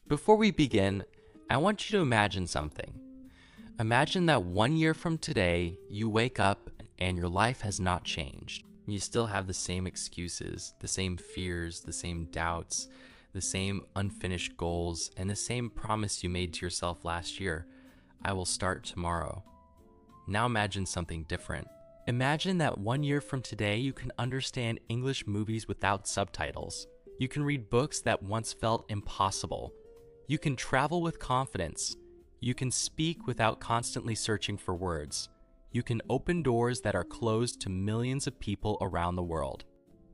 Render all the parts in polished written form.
Before we begin, I want you to imagine something. Imagine that 1 year from today, you wake up and your life has not changed. You still have the same excuses, the same fears, the same doubts, the same unfinished goals, and the same promise you made to yourself last year. I will start tomorrow. Now imagine something different. Imagine that 1 year from today, you can understand English movies without subtitles. You can read books that once felt impossible. You can travel with confidence. You can speak without constantly searching for words. You can open doors that are closed to millions of people around the world.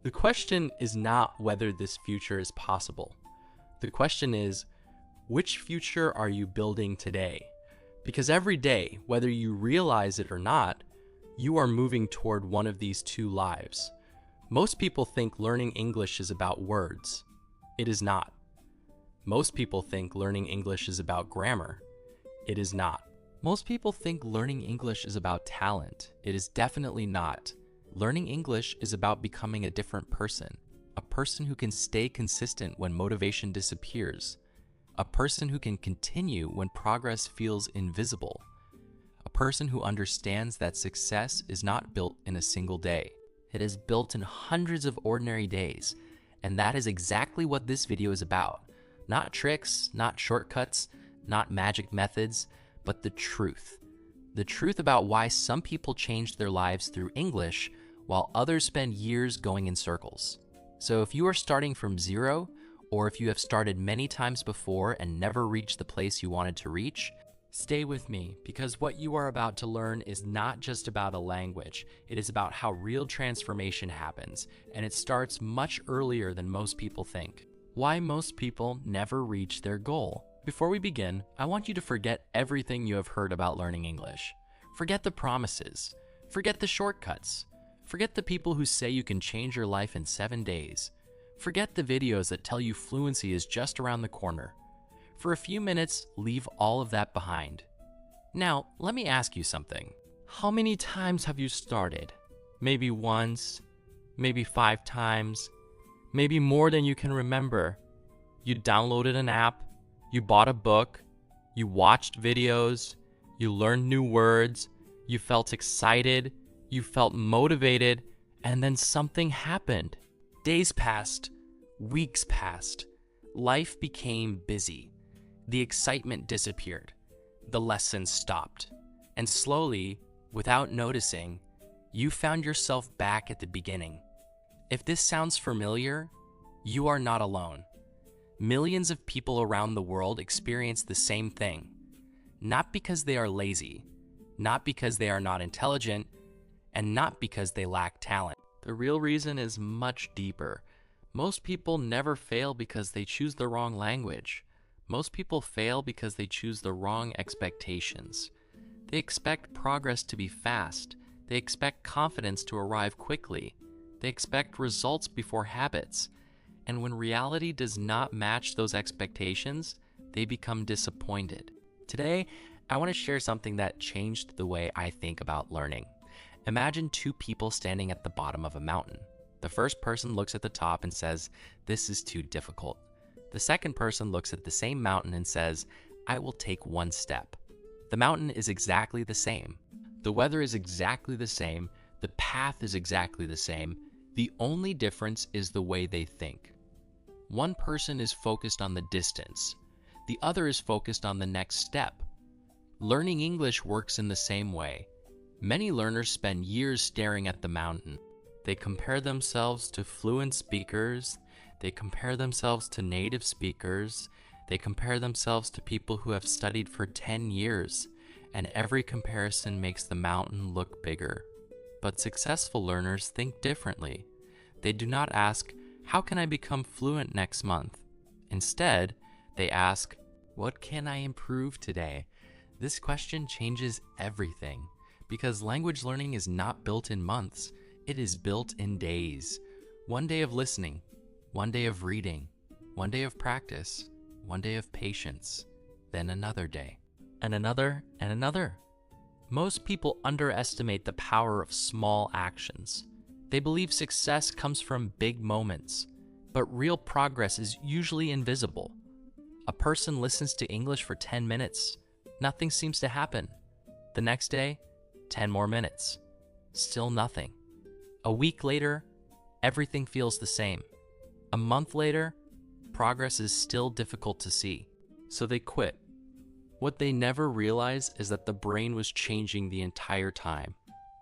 The question is not whether this future is possible. The question is, which future are you building today? Because every day, whether you realize it or not, you are moving toward one of these two lives. Most people think learning English is about words. It is not. Most people think learning English is about grammar. It is not. Most people think learning English is about talent. It is definitely not. Learning English is about becoming a different person, a person who can stay consistent when motivation disappears, a person who can continue when progress feels invisible, a person who understands that success is not built in a single day. It is built in hundreds of ordinary days, and that is exactly what this video is about. Not tricks, not shortcuts, not magic methods, but the truth. The truth about why some people change their lives through English while others spend years going in circles. So if you are starting from zero, or if you have started many times before and never reached the place you wanted to reach, stay with me, because what you are about to learn is not just about a language. It is about how real transformation happens, and it starts much earlier than most people think. Why most people never reach their goal. Before we begin, I want you to forget everything you have heard about learning English. Forget the promises. Forget the shortcuts. Forget the people who say you can change your life in 7 days. Forget the videos that tell you fluency is just around the corner. For a few minutes, leave all of that behind. Now, let me ask you something. How many times have you started? Maybe once, maybe 5 times, maybe more than you can remember. You downloaded an app, you bought a book, you watched videos, you learned new words, you felt excited, you felt motivated, and then something happened. Days passed, weeks passed, life became busy. The excitement disappeared, the lessons stopped, and slowly, without noticing, you found yourself back at the beginning. If this sounds familiar, you are not alone. Millions of people around the world experience the same thing. Not because they are lazy, not because they are not intelligent, and not because they lack talent. The real reason is much deeper. Most people never fail because they choose the wrong language. Most people fail because they choose the wrong expectations. They expect progress to be fast. They expect confidence to arrive quickly. They expect results before habits. And when reality does not match those expectations, they become disappointed. Today, I want to share something that changed the way I think about learning. Imagine 2 people standing at the bottom of a mountain. The first person looks at the top and says, "This is too difficult." The second person looks at the same mountain and says, "I will take 1 step." The mountain is exactly the same. The weather is exactly the same. The path is exactly the same. The only difference is the way they think. One person is focused on the distance. The other is focused on the next step. Learning English works in the same way. Many learners spend years staring at the mountain. They compare themselves to fluent speakers. They compare themselves to native speakers. They compare themselves to people who have studied for 10 years. And every comparison makes the mountain look bigger. But successful learners think differently. They do not ask, "How can I become fluent next month?" Instead, they ask, "What can I improve today?" This question changes everything, because language learning is not built in months. It is built in days. 1 day of listening, 1 day of reading, 1 day of practice, 1 day of patience, then another day, and another, and another. Most people underestimate the power of small actions. They believe success comes from big moments, but real progress is usually invisible. A person listens to English for 10 minutes. Nothing seems to happen. The next day, 10 more minutes. Still nothing. A week later, everything feels the same. A month later, progress is still difficult to see. So they quit. What they never realize is that the brain was changing the entire time.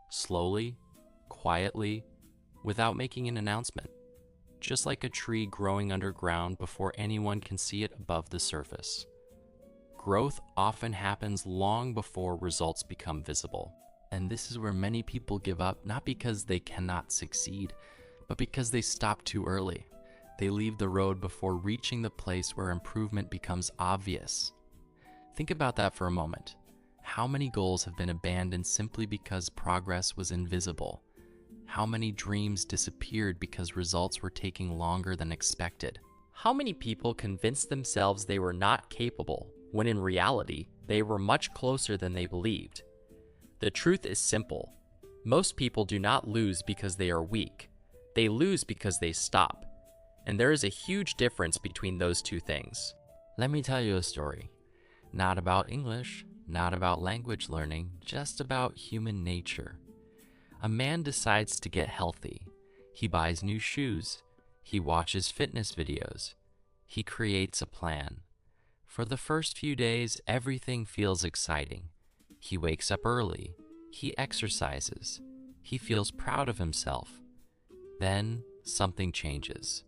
Slowly, quietly, without making an announcement. Just like a tree growing underground before anyone can see it above the surface. Growth often happens long before results become visible. And this is where many people give up, not because they cannot succeed, but because they stop too early. They leave the road before reaching the place where improvement becomes obvious. Think about that for a moment. How many goals have been abandoned simply because progress was invisible? How many dreams disappeared because results were taking longer than expected? How many people convinced themselves they were not capable, when in reality, they were much closer than they believed? The truth is simple. Most people do not lose because they are weak. They lose because they stop. And there is a huge difference between those two things. Let me tell you a story. Not about English, not about language learning, just about human nature. A man decides to get healthy. He buys new shoes. He watches fitness videos. He creates a plan. For the first few days, everything feels exciting. He wakes up early. He exercises. He feels proud of himself. Then something changes.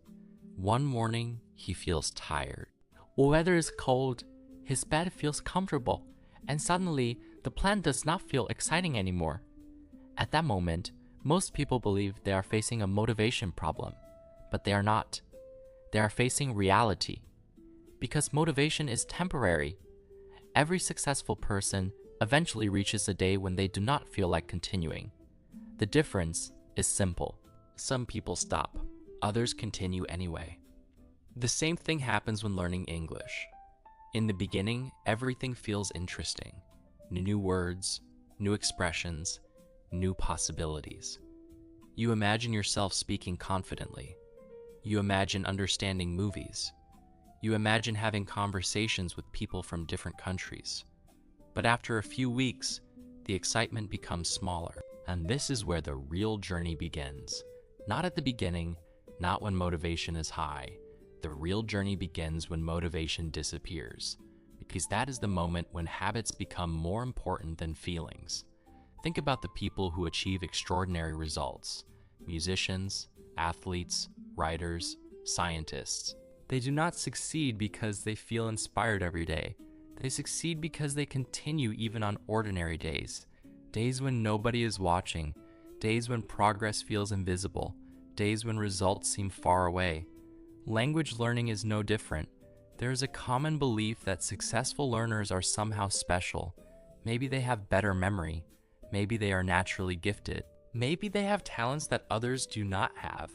One morning, he feels tired. The weather is cold. His bed feels comfortable. And suddenly, the plan does not feel exciting anymore. At that moment, most people believe they are facing a motivation problem, but they are not. They are facing reality. Because motivation is temporary. Every successful person eventually reaches a day when they do not feel like continuing. The difference is simple. Some people stop, others continue anyway. The same thing happens when learning English. In the beginning, everything feels interesting. New words, new expressions, new possibilities. You imagine yourself speaking confidently. You imagine understanding movies. You imagine having conversations with people from different countries. But after a few weeks, the excitement becomes smaller. And this is where the real journey begins. Not at the beginning, not when motivation is high. The real journey begins when motivation disappears. Because that is the moment when habits become more important than feelings. Think about the people who achieve extraordinary results. Musicians, athletes, writers, scientists. They do not succeed because they feel inspired every day. They succeed because they continue even on ordinary days. Days when nobody is watching. Days when progress feels invisible. Days when results seem far away. Language learning is no different. There is a common belief that successful learners are somehow special. Maybe they have better memory. Maybe they are naturally gifted. Maybe they have talents that others do not have.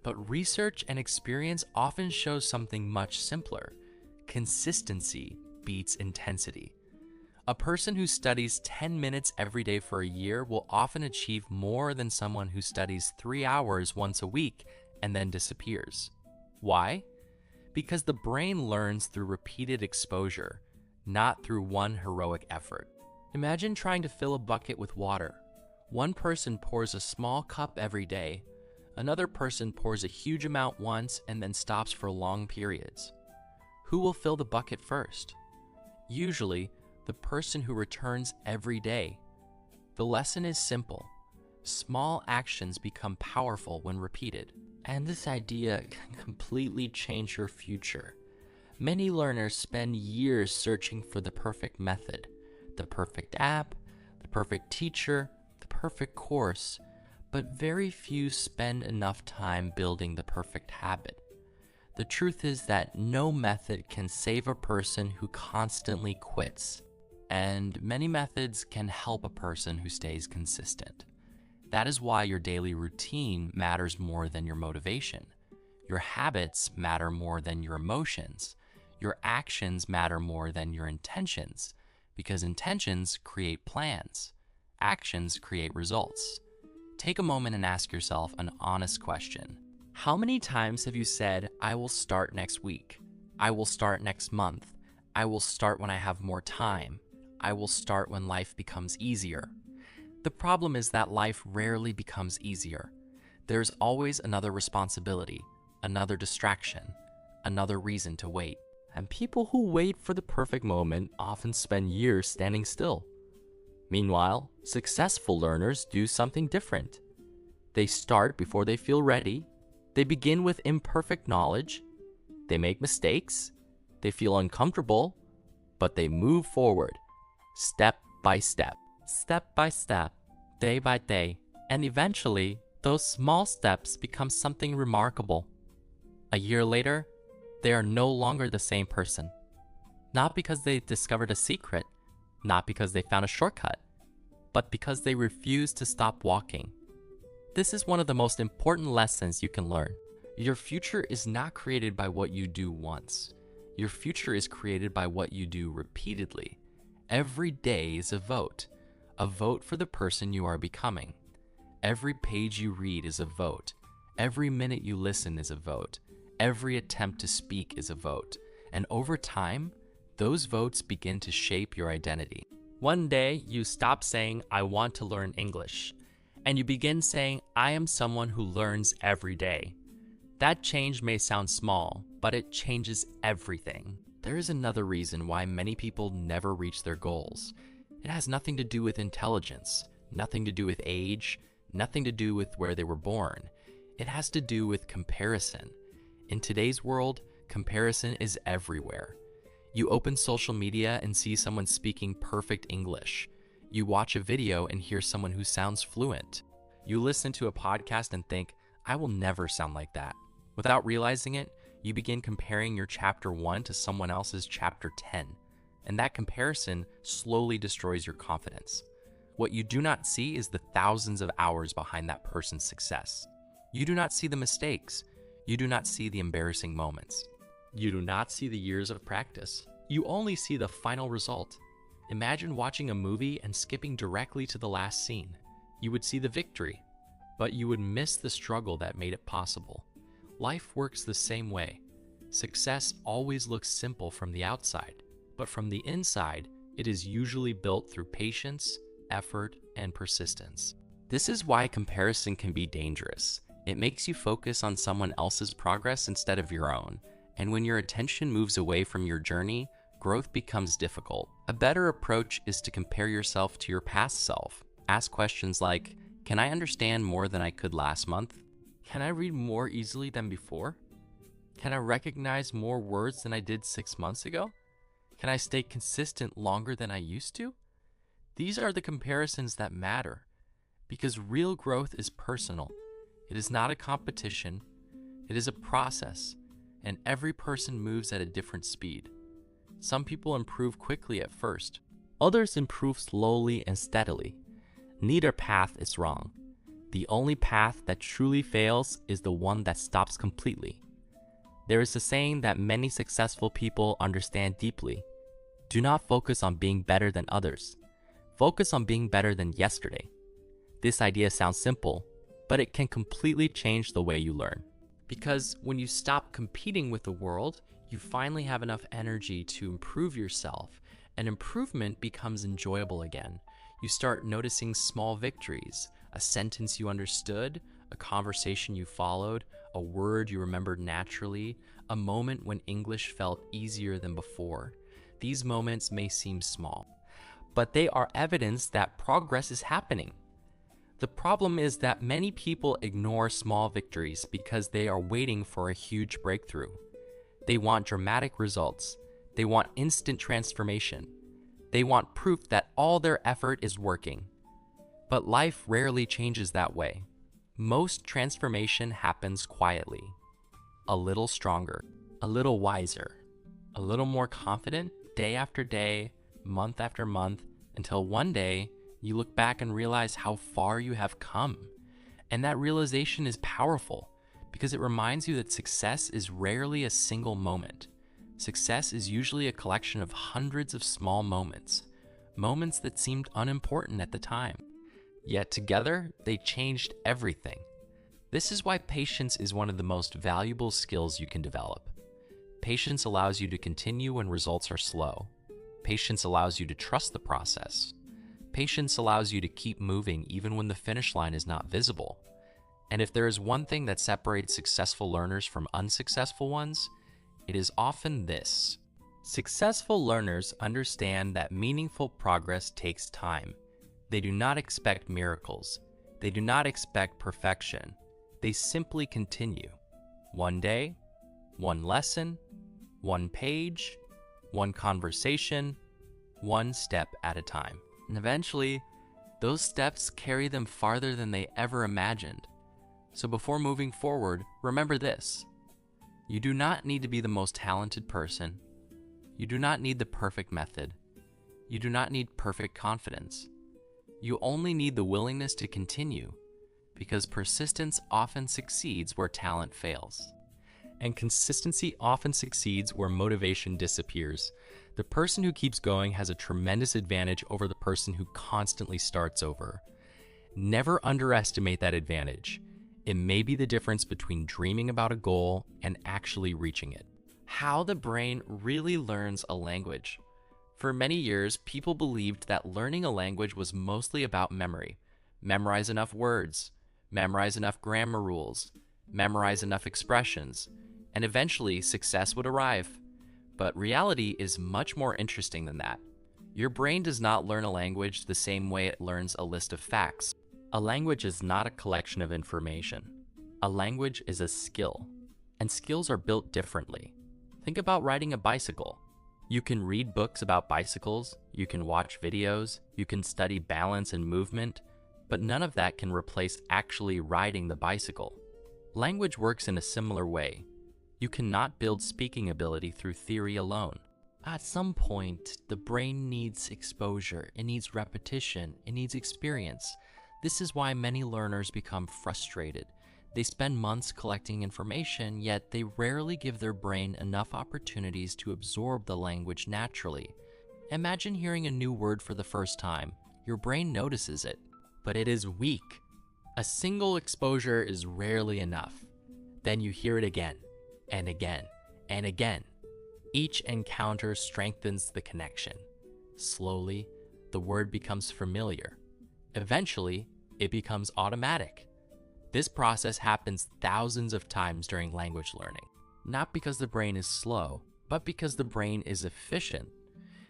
But research and experience often show something much simpler. Consistency beats intensity. A person who studies 10 minutes every day for a year will often achieve more than someone who studies 3 hours once a week and then disappears. Why? Because the brain learns through repeated exposure, not through one heroic effort. Imagine trying to fill a bucket with water. One person pours a small cup every day. Another person pours a huge amount once and then stops for long periods. Who will fill the bucket first? Usually, the person who returns every day. The lesson is simple. Small actions become powerful when repeated. And this idea can completely change your future. Many learners spend years searching for the perfect method, the perfect app, the perfect teacher, the perfect course, but very few spend enough time building the perfect habit. The truth is that no method can save a person who constantly quits, and many methods can help a person who stays consistent. That is why your daily routine matters more than your motivation. Your habits matter more than your emotions. Your actions matter more than your intentions, because intentions create plans. Actions create results. Take a moment and ask yourself an honest question. How many times have you said, "I will start next week"? I will start next month. I will start when I have more time. I will start when life becomes easier. The problem is that life rarely becomes easier. There's always another responsibility, another distraction, another reason to wait. And people who wait for the perfect moment often spend years standing still. Meanwhile, successful learners do something different. They start before they feel ready. They begin with imperfect knowledge. They make mistakes. They feel uncomfortable, but they move forward, step by step, day by day, and eventually, those small steps become something remarkable. A year later, they are no longer the same person. Not because they discovered a secret, not because they found a shortcut, but because they refused to stop walking. This is one of the most important lessons you can learn. Your future is not created by what you do once. Your future is created by what you do repeatedly. Every day is a vote for the person you are becoming. Every page you read is a vote. Every minute you listen is a vote. Every attempt to speak is a vote. And over time, those votes begin to shape your identity. One day, you stop saying, I want to learn English, and you begin saying, I am someone who learns every day. That change may sound small, but it changes everything. There is another reason why many people never reach their goals. It has nothing to do with intelligence, nothing to do with age, nothing to do with where they were born. It has to do with comparison. In today's world, comparison is everywhere. You open social media and see someone speaking perfect English. You watch a video and hear someone who sounds fluent. You listen to a podcast and think, I will never sound like that. Without realizing it, you begin comparing your chapter 1 to someone else's chapter 10. And that comparison slowly destroys your confidence. What you do not see is the thousands of hours behind that person's success. You do not see the mistakes. You do not see the embarrassing moments. You do not see the years of practice. You only see the final result. Imagine watching a movie and skipping directly to the last scene. You would see the victory, but you would miss the struggle that made it possible. Life works the same way. Success always looks simple from the outside, but from the inside, it is usually built through patience, effort, and persistence. This is why comparison can be dangerous. It makes you focus on someone else's progress instead of your own. And when your attention moves away from your journey, growth becomes difficult. A better approach is to compare yourself to your past self. Ask questions like, can I understand more than I could last month? Can I read more easily than before? Can I recognize more words than I did 6 months ago? Can I stay consistent longer than I used to? These are the comparisons that matter, because real growth is personal. It is not a competition. It is a process, and every person moves at a different speed. Some people improve quickly at first. Others improve slowly and steadily. Neither path is wrong. The only path that truly fails is the one that stops completely. There is a saying that many successful people understand deeply. Do not focus on being better than others. Focus on being better than yesterday. This idea sounds simple, but it can completely change the way you learn. Because when you stop competing with the world, you finally have enough energy to improve yourself, and improvement becomes enjoyable again. You start noticing small victories, a sentence you understood, a conversation you followed, a word you remembered naturally, a moment when English felt easier than before. These moments may seem small, but they are evidence that progress is happening. The problem is that many people ignore small victories because they are waiting for a huge breakthrough. They want dramatic results. They want instant transformation. They want proof that all their effort is working. But life rarely changes that way. Most transformation happens quietly. A little stronger, a little wiser, a little more confident day after day, month after month, until one day you look back and realize how far you have come. And that realization is powerful because it reminds you that success is rarely a single moment. Success is usually a collection of hundreds of small moments, moments that seemed unimportant at the time. Yet together, they changed everything. This is why patience is one of the most valuable skills you can develop. Patience allows you to continue when results are slow. Patience allows you to trust the process. Patience allows you to keep moving even when the finish line is not visible. And if there is one thing that separates successful learners from unsuccessful ones, it is often this. Successful learners understand that meaningful progress takes time. They do not expect miracles. They do not expect perfection. They simply continue. One day, one lesson, one page, one conversation, one step at a time. And eventually, those steps carry them farther than they ever imagined. So before moving forward, remember this. You do not need to be the most talented person. You do not need the perfect method. You do not need perfect confidence. You only need the willingness to continue, because persistence often succeeds where talent fails. And consistency often succeeds where motivation disappears. The person who keeps going has a tremendous advantage over the person who constantly starts over. Never underestimate that advantage. It may be the difference between dreaming about a goal and actually reaching it. How the brain really learns a language. For many years, people believed that learning a language was mostly about memory. Memorize enough words, memorize enough grammar rules, memorize enough expressions, and eventually success would arrive. But reality is much more interesting than that. Your brain does not learn a language the same way it learns a list of facts. A language is not a collection of information. A language is a skill, and skills are built differently. Think about riding a bicycle. You can read books about bicycles, you can watch videos, you can study balance and movement, but none of that can replace actually riding the bicycle. Language works in a similar way. You cannot build speaking ability through theory alone. At some point, the brain needs exposure, it needs repetition, it needs experience. This is why many learners become frustrated. They spend months collecting information, yet they rarely give their brain enough opportunities to absorb the language naturally. Imagine hearing a new word for the first time. Your brain notices it, but it is weak. A single exposure is rarely enough. Then you hear it again, and again, and again. Each encounter strengthens the connection. Slowly, the word becomes familiar. Eventually, it becomes automatic. This process happens thousands of times during language learning, not because the brain is slow, but because the brain is efficient.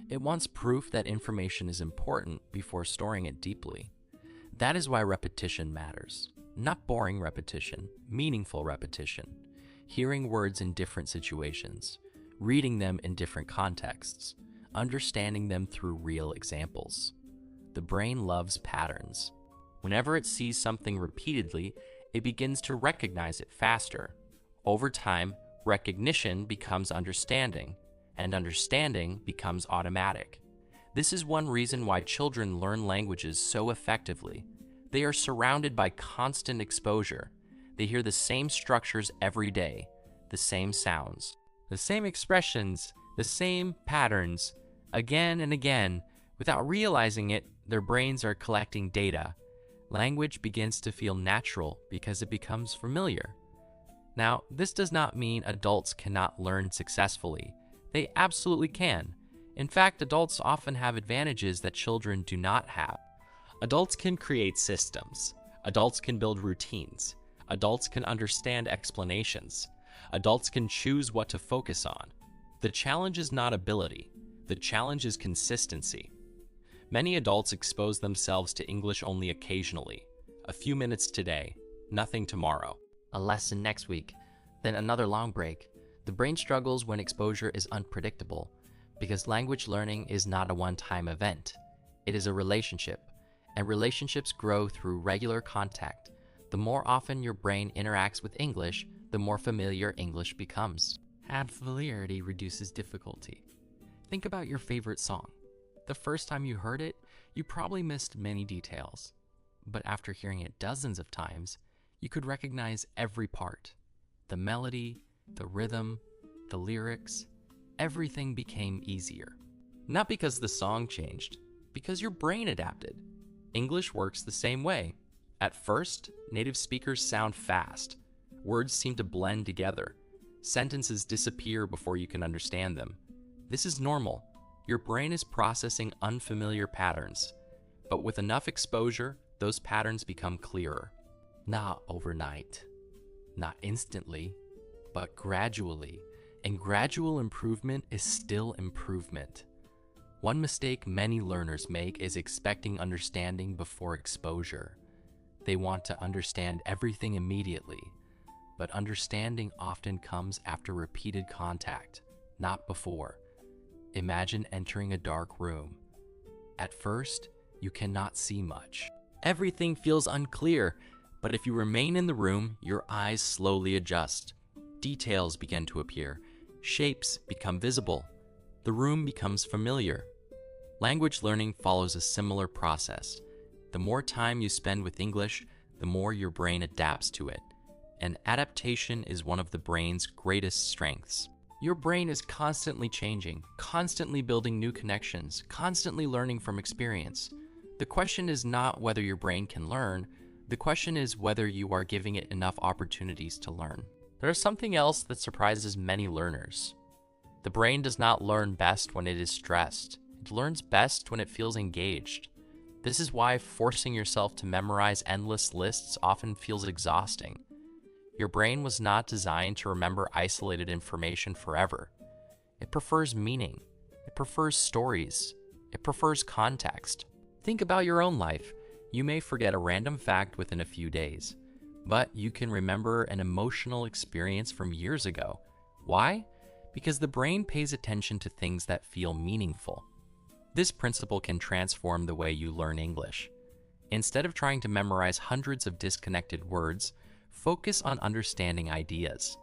It wants proof that information is important before storing it deeply. That is why repetition matters. Not boring repetition, meaningful repetition. Hearing words in different situations, reading them in different contexts, understanding them through real examples. The brain loves patterns. Whenever it sees something repeatedly, it begins to recognize it faster. Over time, recognition becomes understanding, and understanding becomes automatic. This is one reason why children learn languages so effectively. They are surrounded by constant exposure. They hear the same structures every day, the same sounds, the same expressions, the same patterns, again and again. Without realizing it, their brains are collecting data. Language begins to feel natural because it becomes familiar. Now, this does not mean adults cannot learn successfully. They absolutely can. In fact, adults often have advantages that children do not have. Adults can create systems. Adults can build routines. Adults can understand explanations. Adults can choose what to focus on. The challenge is not ability. The challenge is consistency. Many adults expose themselves to English only occasionally. A few minutes today, nothing tomorrow. A lesson next week, then another long break. The brain struggles when exposure is unpredictable, because language learning is not a one-time event. It is a relationship, and relationships grow through regular contact. The more often your brain interacts with English, the more familiar English becomes. And familiarity reduces difficulty. Think about your favorite song. The first time you heard it, you probably missed many details. But after hearing it dozens of times, you could recognize every part. The melody, the rhythm, the lyrics, everything became easier. Not because the song changed, because your brain adapted. English works the same way. At first, native speakers sound fast. Words seem to blend together. Sentences disappear before you can understand them. This is normal. Your brain is processing unfamiliar patterns. But with enough exposure, those patterns become clearer. Not overnight, not instantly, but gradually. And gradual improvement is still improvement. One mistake many learners make is expecting understanding before exposure. They want to understand everything immediately, but understanding often comes after repeated contact, not before. Imagine entering a dark room. At first, you cannot see much. Everything feels unclear, but if you remain in the room, your eyes slowly adjust. Details begin to appear. Shapes become visible. The room becomes familiar. Language learning follows a similar process. The more time you spend with English, the more your brain adapts to it. And adaptation is one of the brain's greatest strengths. Your brain is constantly changing, constantly building new connections, constantly learning from experience. The question is not whether your brain can learn. The question is whether you are giving it enough opportunities to learn. There's something else that surprises many learners. The brain does not learn best when it is stressed. It learns best when it feels engaged. This is why forcing yourself to memorize endless lists often feels exhausting. Your brain was not designed to remember isolated information forever. It prefers meaning. It prefers stories. It prefers context. Think about your own life. You may forget a random fact within a few days, but you can remember an emotional experience from years ago. Why? Because the brain pays attention to things that feel meaningful. This principle can transform the way you learn English. Instead of trying to memorize hundreds of disconnected words, focus on understanding ideas.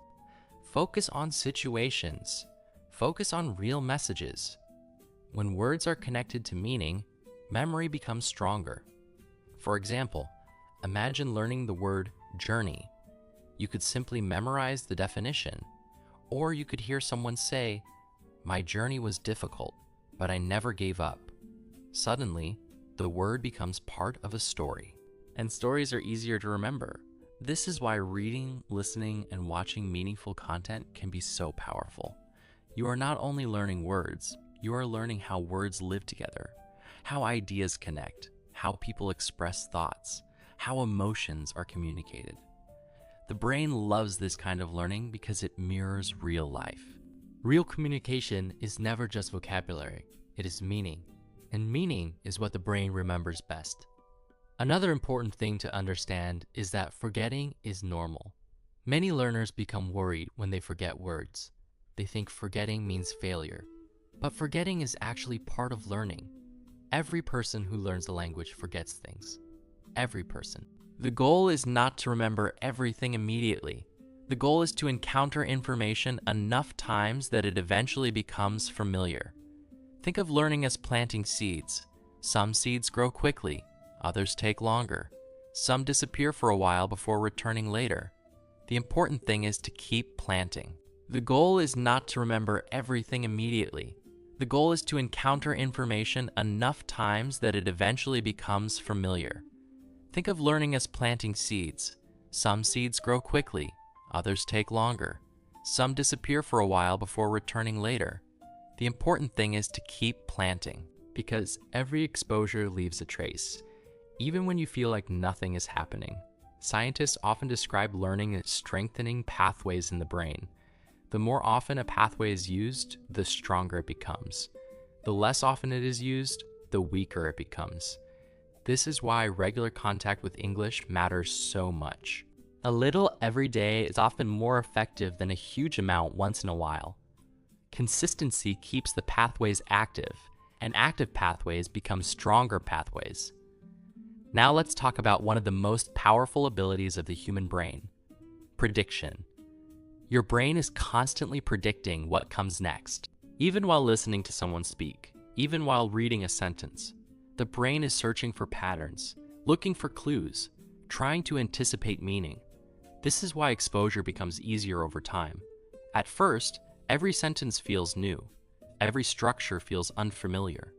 Focus on situations. Focus on real messages. When words are connected to meaning, memory becomes stronger. For example, imagine learning the word journey. You could simply memorize the definition, or you could hear someone say, "My journey was difficult, but I never gave up." Suddenly, the word becomes part of a story. And stories are easier to remember. This is why reading, listening, and watching meaningful content can be so powerful. You are not only learning words, you are learning how words live together, how ideas connect, how people express thoughts, how emotions are communicated. The brain loves this kind of learning because it mirrors real life. Real communication is never just vocabulary, it is meaning. And meaning is what the brain remembers best. Another important thing to understand is that forgetting is normal. Many learners become worried when they forget words. They think forgetting means failure. But forgetting is actually part of learning. Every person who learns a language forgets things. Every person. The goal is not to remember everything immediately. The goal is to encounter information enough times that it eventually becomes familiar. Think of learning as planting seeds. Some seeds grow quickly. Others take longer. Some disappear for a while before returning later. The important thing is to keep planting. The goal is not to remember everything immediately. The goal is to encounter information enough times that it eventually becomes familiar. Think of learning as planting seeds. Some seeds grow quickly. Others take longer. Some disappear for a while before returning later. The important thing is to keep planting, because every exposure leaves a trace. Even when you feel like nothing is happening, scientists often describe learning as strengthening pathways in the brain. The more often a pathway is used, the stronger it becomes. The less often it is used, the weaker it becomes. This is why regular contact with English matters so much. A little every day is often more effective than a huge amount once in a while. Consistency keeps the pathways active, and active pathways become stronger pathways. Now let's talk about one of the most powerful abilities of the human brain: prediction. Your brain is constantly predicting what comes next. Even while listening to someone speak, even while reading a sentence, the brain is searching for patterns, looking for clues, trying to anticipate meaning. This is why exposure becomes easier over time. At first, every sentence feels new. Every structure feels unfamiliar.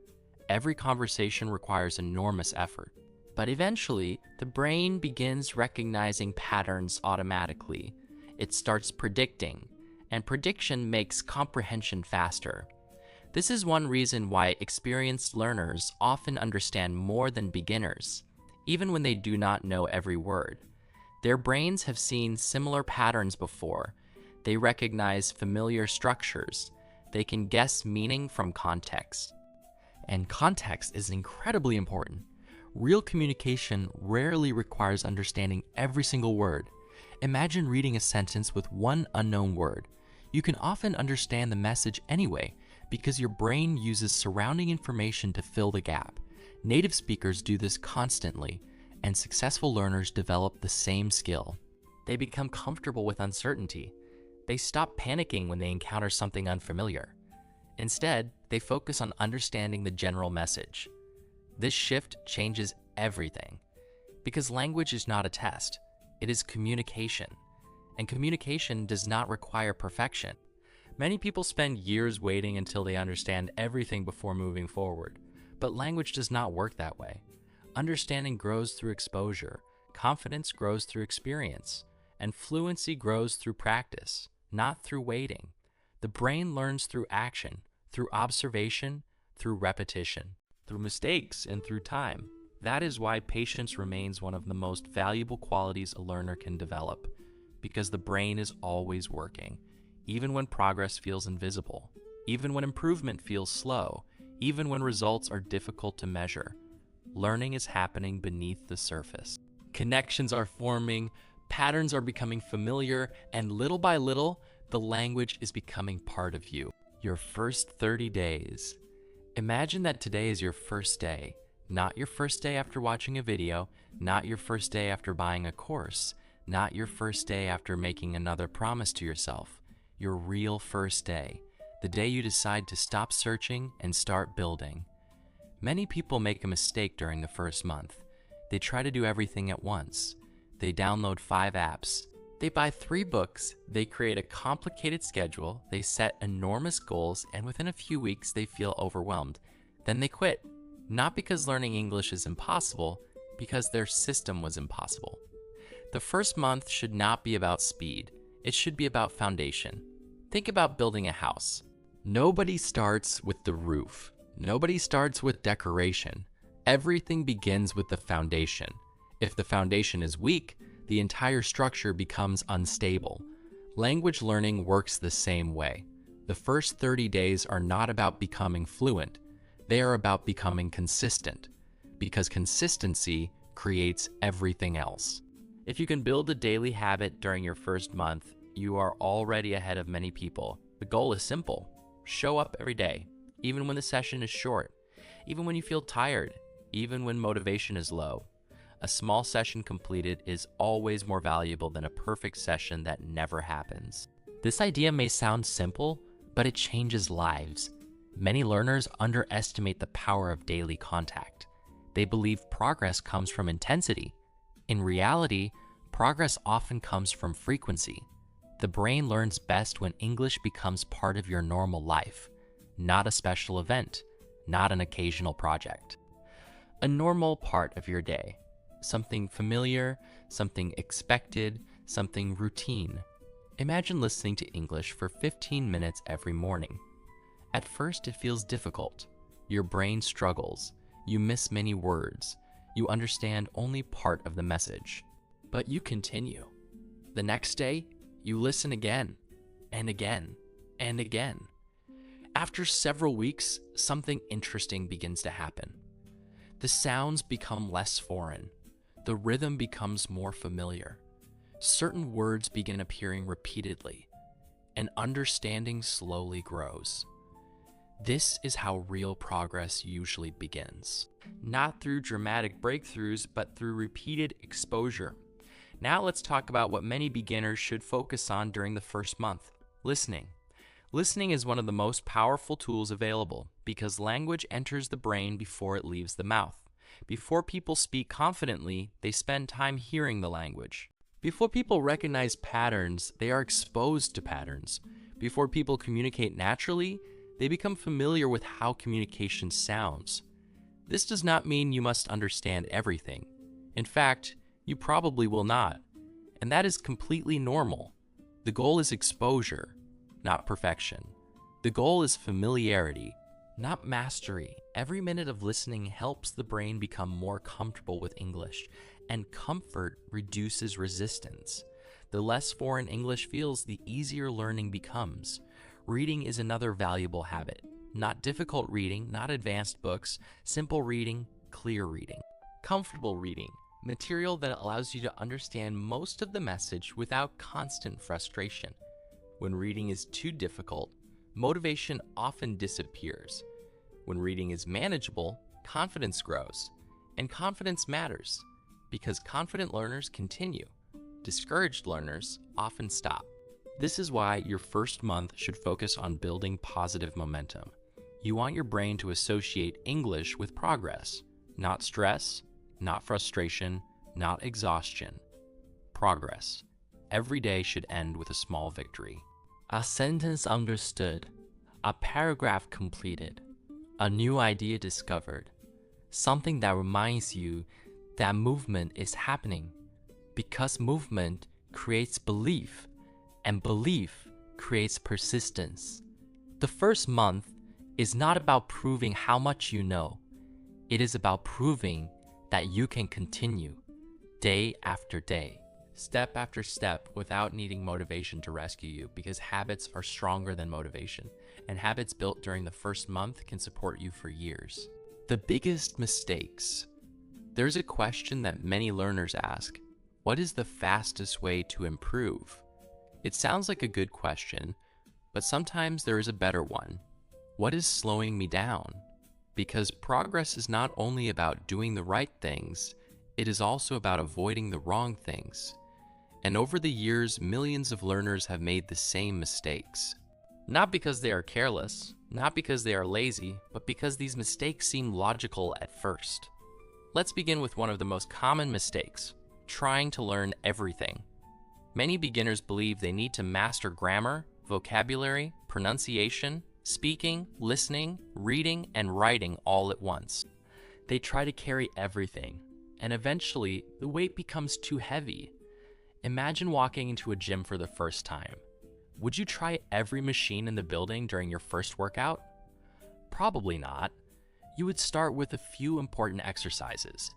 Every conversation requires enormous effort. But eventually, the brain begins recognizing patterns automatically. It starts predicting, and prediction makes comprehension faster. This is one reason why experienced learners often understand more than beginners, even when they do not know every word. Their brains have seen similar patterns before. They recognize familiar structures. They can guess meaning from context. And context is incredibly important. Real communication rarely requires understanding every single word. Imagine reading a sentence with one unknown word. You can often understand the message anyway, because your brain uses surrounding information to fill the gap. Native speakers do this constantly, and successful learners develop the same skill. They become comfortable with uncertainty. They stop panicking when they encounter something unfamiliar. Instead, they focus on understanding the general message. This shift changes everything, because language is not a test, it is communication, and communication does not require perfection. Many people spend years waiting until they understand everything before moving forward, but language does not work that way. Understanding grows through exposure, confidence grows through experience, and fluency grows through practice, not through waiting. The brain learns through action, through observation, through repetition, through mistakes, and through time. That is why patience remains one of the most valuable qualities a learner can develop, because the brain is always working. Even when progress feels invisible, even when improvement feels slow, even when results are difficult to measure, learning is happening beneath the surface. Connections are forming, patterns are becoming familiar, and little by little, the language is becoming part of you. Your first 30 days. Imagine that today is your first day, not your first day after watching a video, not your first day after buying a course, not your first day after making another promise to yourself. Your real first day, the day you decide to stop searching and start building. Many people make a mistake during the first month. They try to do everything at once. They download 5 apps. They buy 3 books. They create a complicated schedule. They set enormous goals, and within a few weeks, they feel overwhelmed. Then they quit. Not because learning English is impossible, because their system was impossible. The first month should not be about speed. It should be about foundation. Think about building a house. Nobody starts with the roof. Nobody starts with decoration. Everything begins with the foundation. If the foundation is weak, the entire structure becomes unstable. Language learning works the same way. The first 30 days are not about becoming fluent. They are about becoming consistent, because consistency creates everything else. If you can build a daily habit during your first month, you are already ahead of many people. The goal is simple. Show up every day, even when the session is short, even when you feel tired, even when motivation is low. A small session completed is always more valuable than a perfect session that never happens. This idea may sound simple, but it changes lives. Many learners underestimate the power of daily contact. They believe progress comes from intensity. In reality, progress often comes from frequency. The brain learns best when English becomes part of your normal life, not a special event, not an occasional project. A normal part of your day, something familiar, something expected, something routine. Imagine listening to English for 15 minutes every morning. At first, it feels difficult. Your brain struggles. You miss many words. You understand only part of the message. But you continue. The next day, you listen again, and again, and again. After several weeks, something interesting begins to happen. The sounds become less foreign. The rhythm becomes more familiar. Certain words begin appearing repeatedly, and understanding slowly grows. This is how real progress usually begins. Not through dramatic breakthroughs, but through repeated exposure. Now let's talk about what many beginners should focus on during the first month: listening. Listening is one of the most powerful tools available because language enters the brain before it leaves the mouth. Before people speak confidently, they spend time hearing the language. Before people recognize patterns, they are exposed to patterns. Before people communicate naturally, they become familiar with how communication sounds. This does not mean you must understand everything. In fact, you probably will not. And that is completely normal. The goal is exposure. not perfection. The goal is familiarity, not mastery. Every minute of listening helps the brain become more comfortable with English, and comfort reduces resistance. The less foreign English feels, the easier learning becomes. Reading is another valuable habit. Not difficult reading, not advanced books, simple reading, clear reading. Comfortable reading, material that allows you to understand most of the message without constant frustration. When reading is too difficult, motivation often disappears. When reading is manageable, confidence grows. And confidence matters, because confident learners continue. Discouraged learners often stop. This is why your first month should focus on building positive momentum. You want your brain to associate English with progress, not stress, not frustration, not exhaustion. Progress. Every day should end with a small victory. A sentence understood, a paragraph completed, a new idea discovered, something that reminds you that movement is happening, because movement creates belief, and belief creates persistence. The first month is not about proving how much you know. It is about proving that you can continue, day after day, step after step, without needing motivation to rescue you, because habits are stronger than motivation, and habits built during the first month can support you for years. The biggest mistakes. There's a question that many learners ask: what is the fastest way to improve? It sounds like a good question, but sometimes there is a better one. What is slowing me down? Because progress is not only about doing the right things, it is also about avoiding the wrong things. And over the years, millions of learners have made the same mistakes. Not because they are careless, not because they are lazy, but because these mistakes seem logical at first. Let's begin with one of the most common mistakes: trying to learn everything. Many beginners believe they need to master grammar, vocabulary, pronunciation, speaking, listening, reading, and writing all at once. They try to carry everything, and eventually the weight becomes too heavy. Imagine walking into a gym for the first time. Would you try every machine in the building during your first workout? Probably not. You would start with a few important exercises.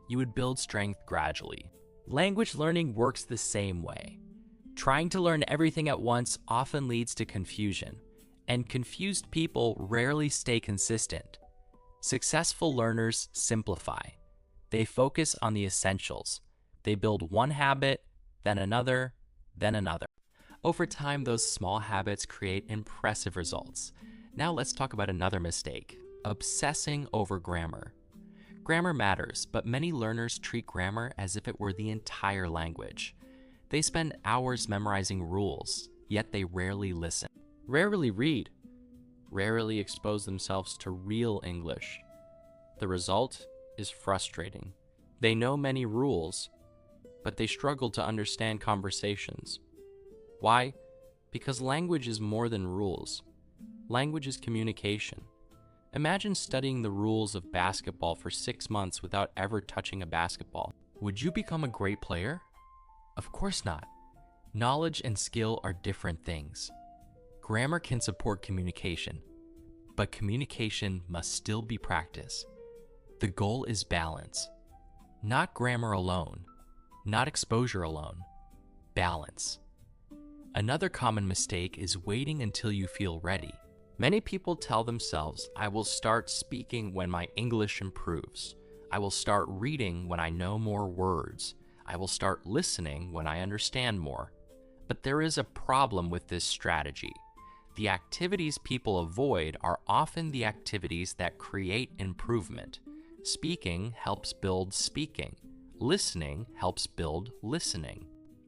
You would build strength gradually. Language learning works the same way. Trying to learn everything at once often leads to confusion, and confused people rarely stay consistent. Successful learners simplify. They focus on the essentials. They build one habit, then another, then another. Over time, those small habits create impressive results. Now let's talk about another mistake: obsessing over grammar. Grammar matters, but many learners treat grammar as if it were the entire language. They spend hours memorizing rules, yet they rarely listen, rarely read, rarely expose themselves to real English. The result is frustrating. They know many rules, but they struggle to understand conversations. Why? Because language is more than rules. Language is communication. Imagine studying the rules of basketball for 6 months without ever touching a basketball. Would you become a great player? Of course not. Knowledge and skill are different things. Grammar can support communication, but communication must still be practiced. The goal is balance. Not grammar alone, not exposure alone. Balance. Another common mistake is waiting until you feel ready. Many people tell themselves, I will start speaking when my English improves. I will start reading when I know more words. I will start listening when I understand more. But there is a problem with this strategy. The activities people avoid are often the activities that create improvement. Speaking helps build speaking. Listening helps build listening.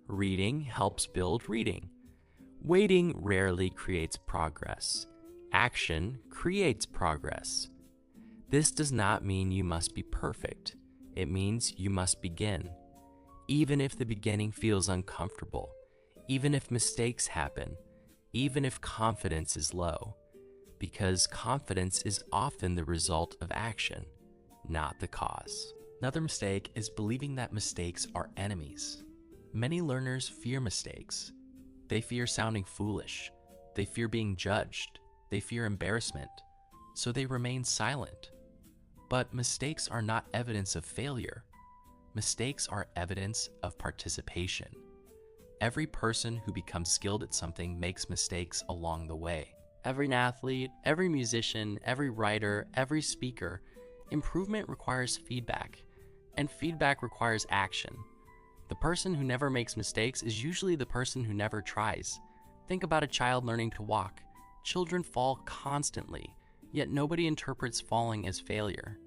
Reading helps build reading. Waiting rarely creates progress. Action creates progress. This does not mean you must be perfect. It means you must begin. Even if the beginning feels uncomfortable, even if mistakes happen, even if confidence is low, because confidence is often the result of action, not the cause. Another mistake is believing that mistakes are enemies. Many learners fear mistakes. They fear sounding foolish. They fear being judged. They fear embarrassment. So they remain silent. But mistakes are not evidence of failure. Mistakes are evidence of participation. Every person who becomes skilled at something makes mistakes along the way. Every athlete, every musician, every writer, every speaker, improvement requires feedback, and feedback requires action. The person who never makes mistakes is usually the person who never tries. Think about a child learning to walk. Children fall constantly, yet nobody interprets falling as failure.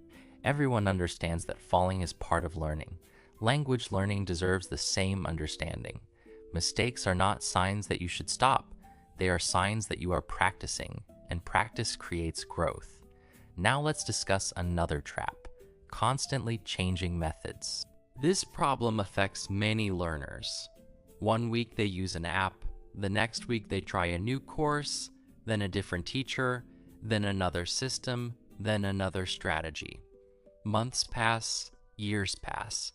Everyone understands that falling is part of learning. Language learning deserves the same understanding. Mistakes are not signs that you should stop. They are signs that you are practicing, and practice creates growth. Now let's discuss another trap: constantly changing methods. This problem affects many learners. One week they use an app, the next week they try a new course, then a different teacher, then another system, then another strategy. Months pass, years pass,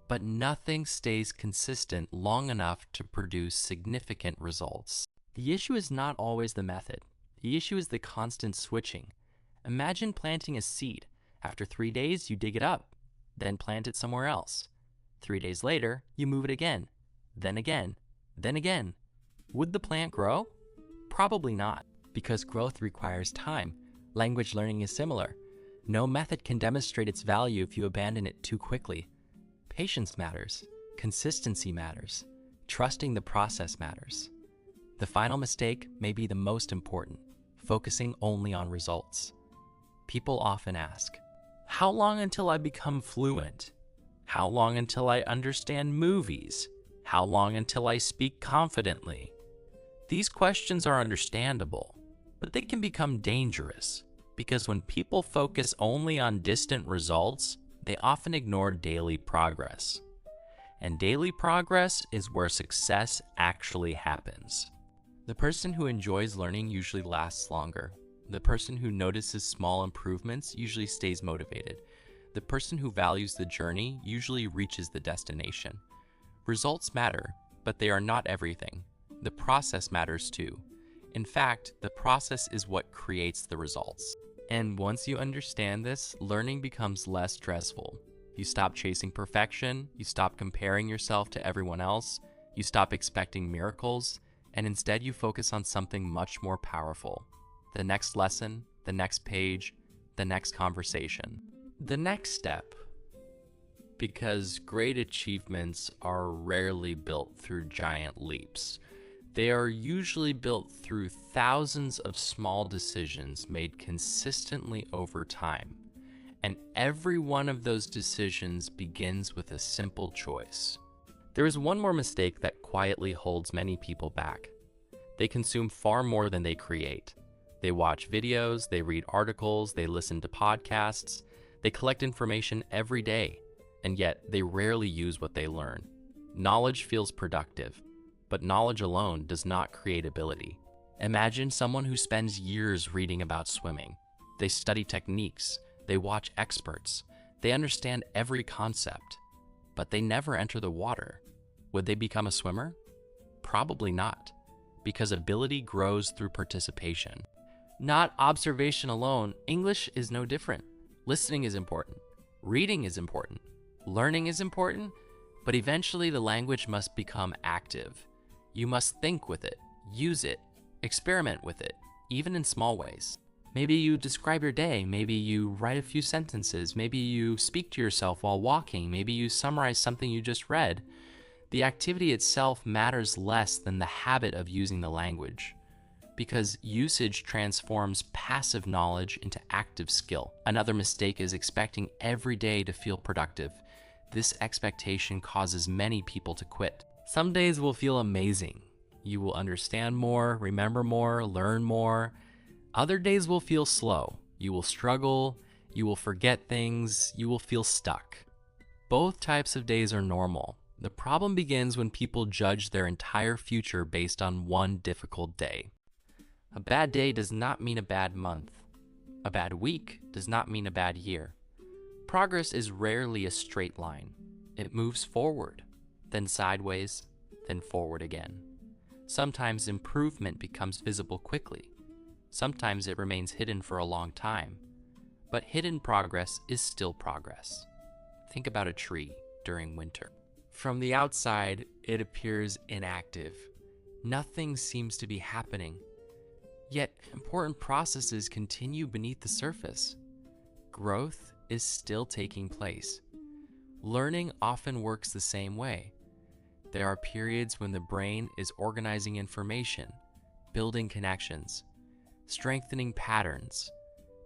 but nothing stays consistent long enough to produce significant results. The issue is not always the method. The issue is the constant switching. Imagine planting a seed. After 3 days, you dig it up, then plant it somewhere else. 3 days later, you move it again, then again, then again. Would the plant grow? Probably not, because growth requires time. Language learning is similar. No method can demonstrate its value if you abandon it too quickly. Patience matters. Consistency matters. Trusting the process matters. The final mistake may be the most important: focusing only on results. People often ask, how long until I become fluent? How long until I understand movies? How long until I speak confidently? These questions are understandable, but they can become dangerous because when people focus only on distant results, they often ignore daily progress. And daily progress is where success actually happens. The person who enjoys learning usually lasts longer. The person who notices small improvements usually stays motivated. The person who values the journey usually reaches the destination. Results matter, but they are not everything. The process matters too. In fact, the process is what creates the results. And once you understand this, learning becomes less stressful. You stop chasing perfection, you stop comparing yourself to everyone else, you stop expecting miracles, and instead you focus on something much more powerful. The next lesson, the next page, the next conversation. The next step. Because great achievements are rarely built through giant leaps. They are usually built through thousands of small decisions made consistently over time. And every one of those decisions begins with a simple choice. There is one more mistake that quietly holds many people back. They consume far more than they create. They watch videos, they read articles, they listen to podcasts, they collect information every day, and yet they rarely use what they learn. Knowledge feels productive, but knowledge alone does not create ability. Imagine someone who spends years reading about swimming. They study techniques, they watch experts, they understand every concept, but they never enter the water. Would they become a swimmer? Probably not, because ability grows through participation. Not observation alone, English is no different. Listening is important, reading is important, learning is important, but eventually the language must become active. You must think with it, use it, experiment with it, even in small ways. Maybe you describe your day, maybe you write a few sentences, maybe you speak to yourself while walking, maybe you summarize something you just read. The activity itself matters less than the habit of using the language, because usage transforms passive knowledge into active skill. Another mistake is expecting every day to feel productive. This expectation causes many people to quit. Some days will feel amazing. You will understand more, remember more, learn more. Other days will feel slow. You will struggle, you will forget things, you will feel stuck. Both types of days are normal. The problem begins when people judge their entire future based on one difficult day. A bad day does not mean a bad month. A bad week does not mean a bad year. Progress is rarely a straight line. It moves forward, then sideways, then forward again. Sometimes improvement becomes visible quickly. Sometimes it remains hidden for a long time. But hidden progress is still progress. Think about a tree during winter. From the outside, it appears inactive. Nothing seems to be happening. Yet, important processes continue beneath the surface. Growth is still taking place. Learning often works the same way. There are periods when the brain is organizing information, building connections, strengthening patterns,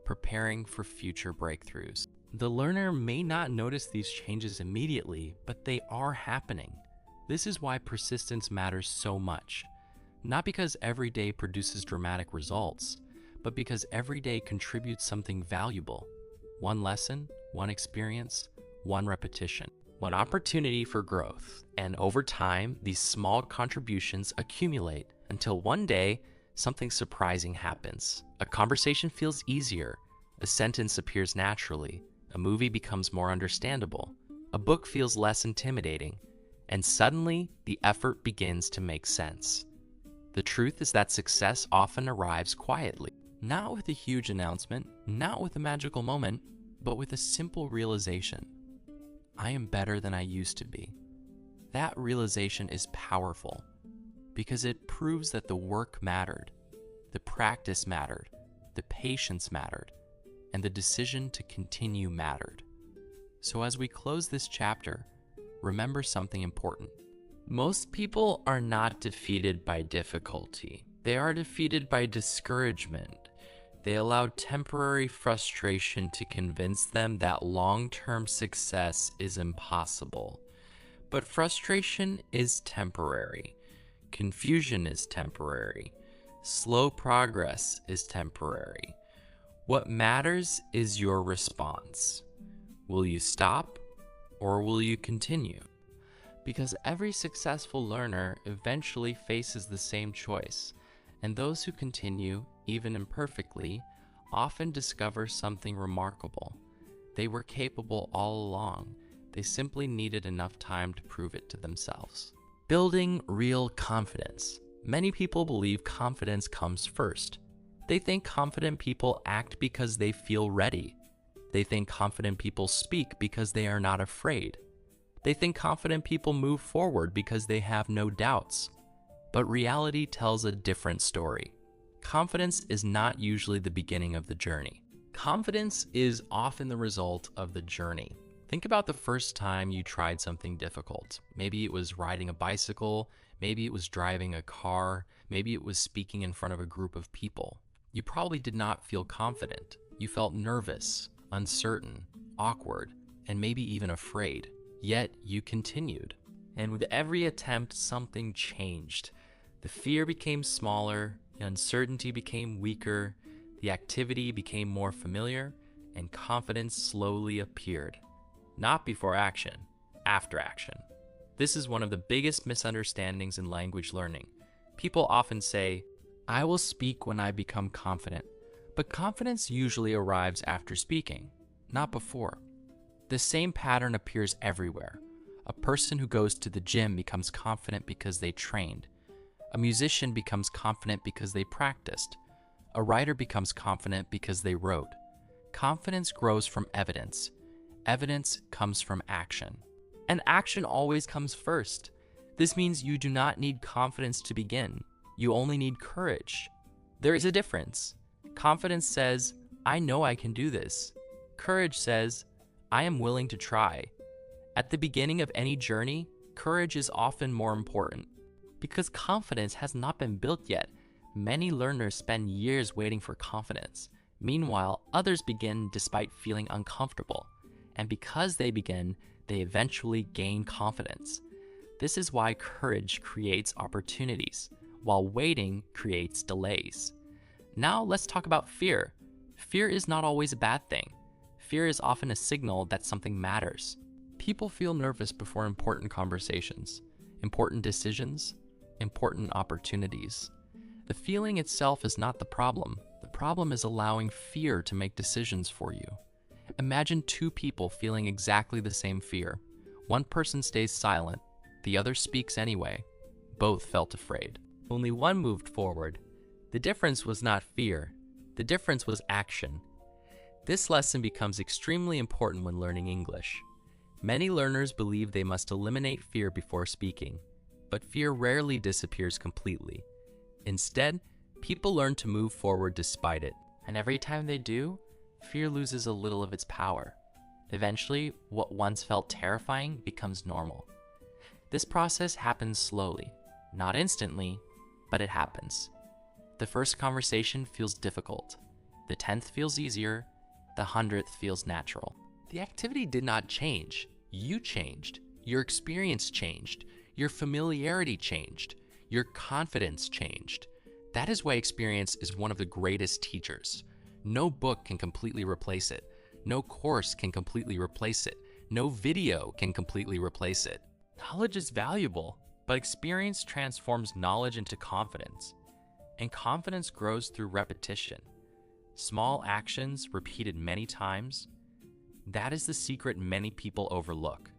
preparing for future breakthroughs. The learner may not notice these changes immediately, but they are happening. This is why persistence matters so much. Not because every day produces dramatic results, but because every day contributes something valuable. One lesson, one experience, one repetition, one opportunity for growth. And over time, these small contributions accumulate until one day, something surprising happens. A conversation feels easier, a sentence appears naturally, a movie becomes more understandable, a book feels less intimidating, and suddenly the effort begins to make sense. The truth is that success often arrives quietly, not with a huge announcement, not with a magical moment, but with a simple realization. I am better than I used to be. That realization is powerful because it proves that the work mattered, the practice mattered, the patience mattered, and the decision to continue mattered. So as we close this chapter, remember something important. Most people are not defeated by difficulty. They are defeated by discouragement. They allow temporary frustration to convince them that long-term success is impossible. But frustration is temporary. Confusion is temporary. Slow progress is temporary. What matters is your response. Will you stop or will you continue? Because every successful learner eventually faces the same choice, and those who continue, even imperfectly, often discover something remarkable. They were capable all along. They simply needed enough time to prove it to themselves. Building real confidence. Many people believe confidence comes first. They think confident people act because they feel ready. They think confident people speak because they are not afraid. They think confident people move forward because they have no doubts. But reality tells a different story. Confidence is not usually the beginning of the journey. Confidence is often the result of the journey. Think about the first time you tried something difficult. Maybe it was riding a bicycle, maybe it was driving a car, maybe it was speaking in front of a group of people. You probably did not feel confident. You felt nervous, uncertain, awkward, and maybe even afraid. Yet you continued. And with every attempt, something changed. The fear became smaller, the uncertainty became weaker, the activity became more familiar, and confidence slowly appeared. Not before action, after action. This is one of the biggest misunderstandings in language learning. People often say, I will speak when I become confident. But confidence usually arrives after speaking, not before. The same pattern appears everywhere. A person who goes to the gym becomes confident because they trained. A musician becomes confident because they practiced. A writer becomes confident because they wrote. Confidence grows from evidence. Evidence comes from action. And action always comes first. This means you do not need confidence to begin. You only need courage. There is a difference. Confidence says, I know I can do this. Courage says, I am willing to try. At the beginning of any journey, courage is often more important. Because confidence has not been built yet, many learners spend years waiting for confidence. Meanwhile, others begin despite feeling uncomfortable. And because they begin, they eventually gain confidence. This is why courage creates opportunities, while waiting creates delays. Now let's talk about fear. Fear is not always a bad thing. Fear is often a signal that something matters. People feel nervous before important conversations, important decisions, important opportunities. The feeling itself is not the problem. The problem is allowing fear to make decisions for you. Imagine two people feeling exactly the same fear. One person stays silent, the other speaks anyway. Both felt afraid. Only one moved forward. The difference was not fear. The difference was action. This lesson becomes extremely important when learning English. Many learners believe they must eliminate fear before speaking, but fear rarely disappears completely. Instead, people learn to move forward despite it. And every time they do, fear loses a little of its power. Eventually, what once felt terrifying becomes normal. This process happens slowly, not instantly, but it happens. The first conversation feels difficult. The 10th feels easier. The 100th feels natural. The activity did not change. You changed. Your experience changed. Your familiarity changed. Your confidence changed. That is why experience is one of the greatest teachers. No book can completely replace it. No course can completely replace it. No video can completely replace it. Knowledge is valuable, but experience transforms knowledge into confidence. And confidence grows through repetition. Small actions repeated many times. That is the secret many people overlook.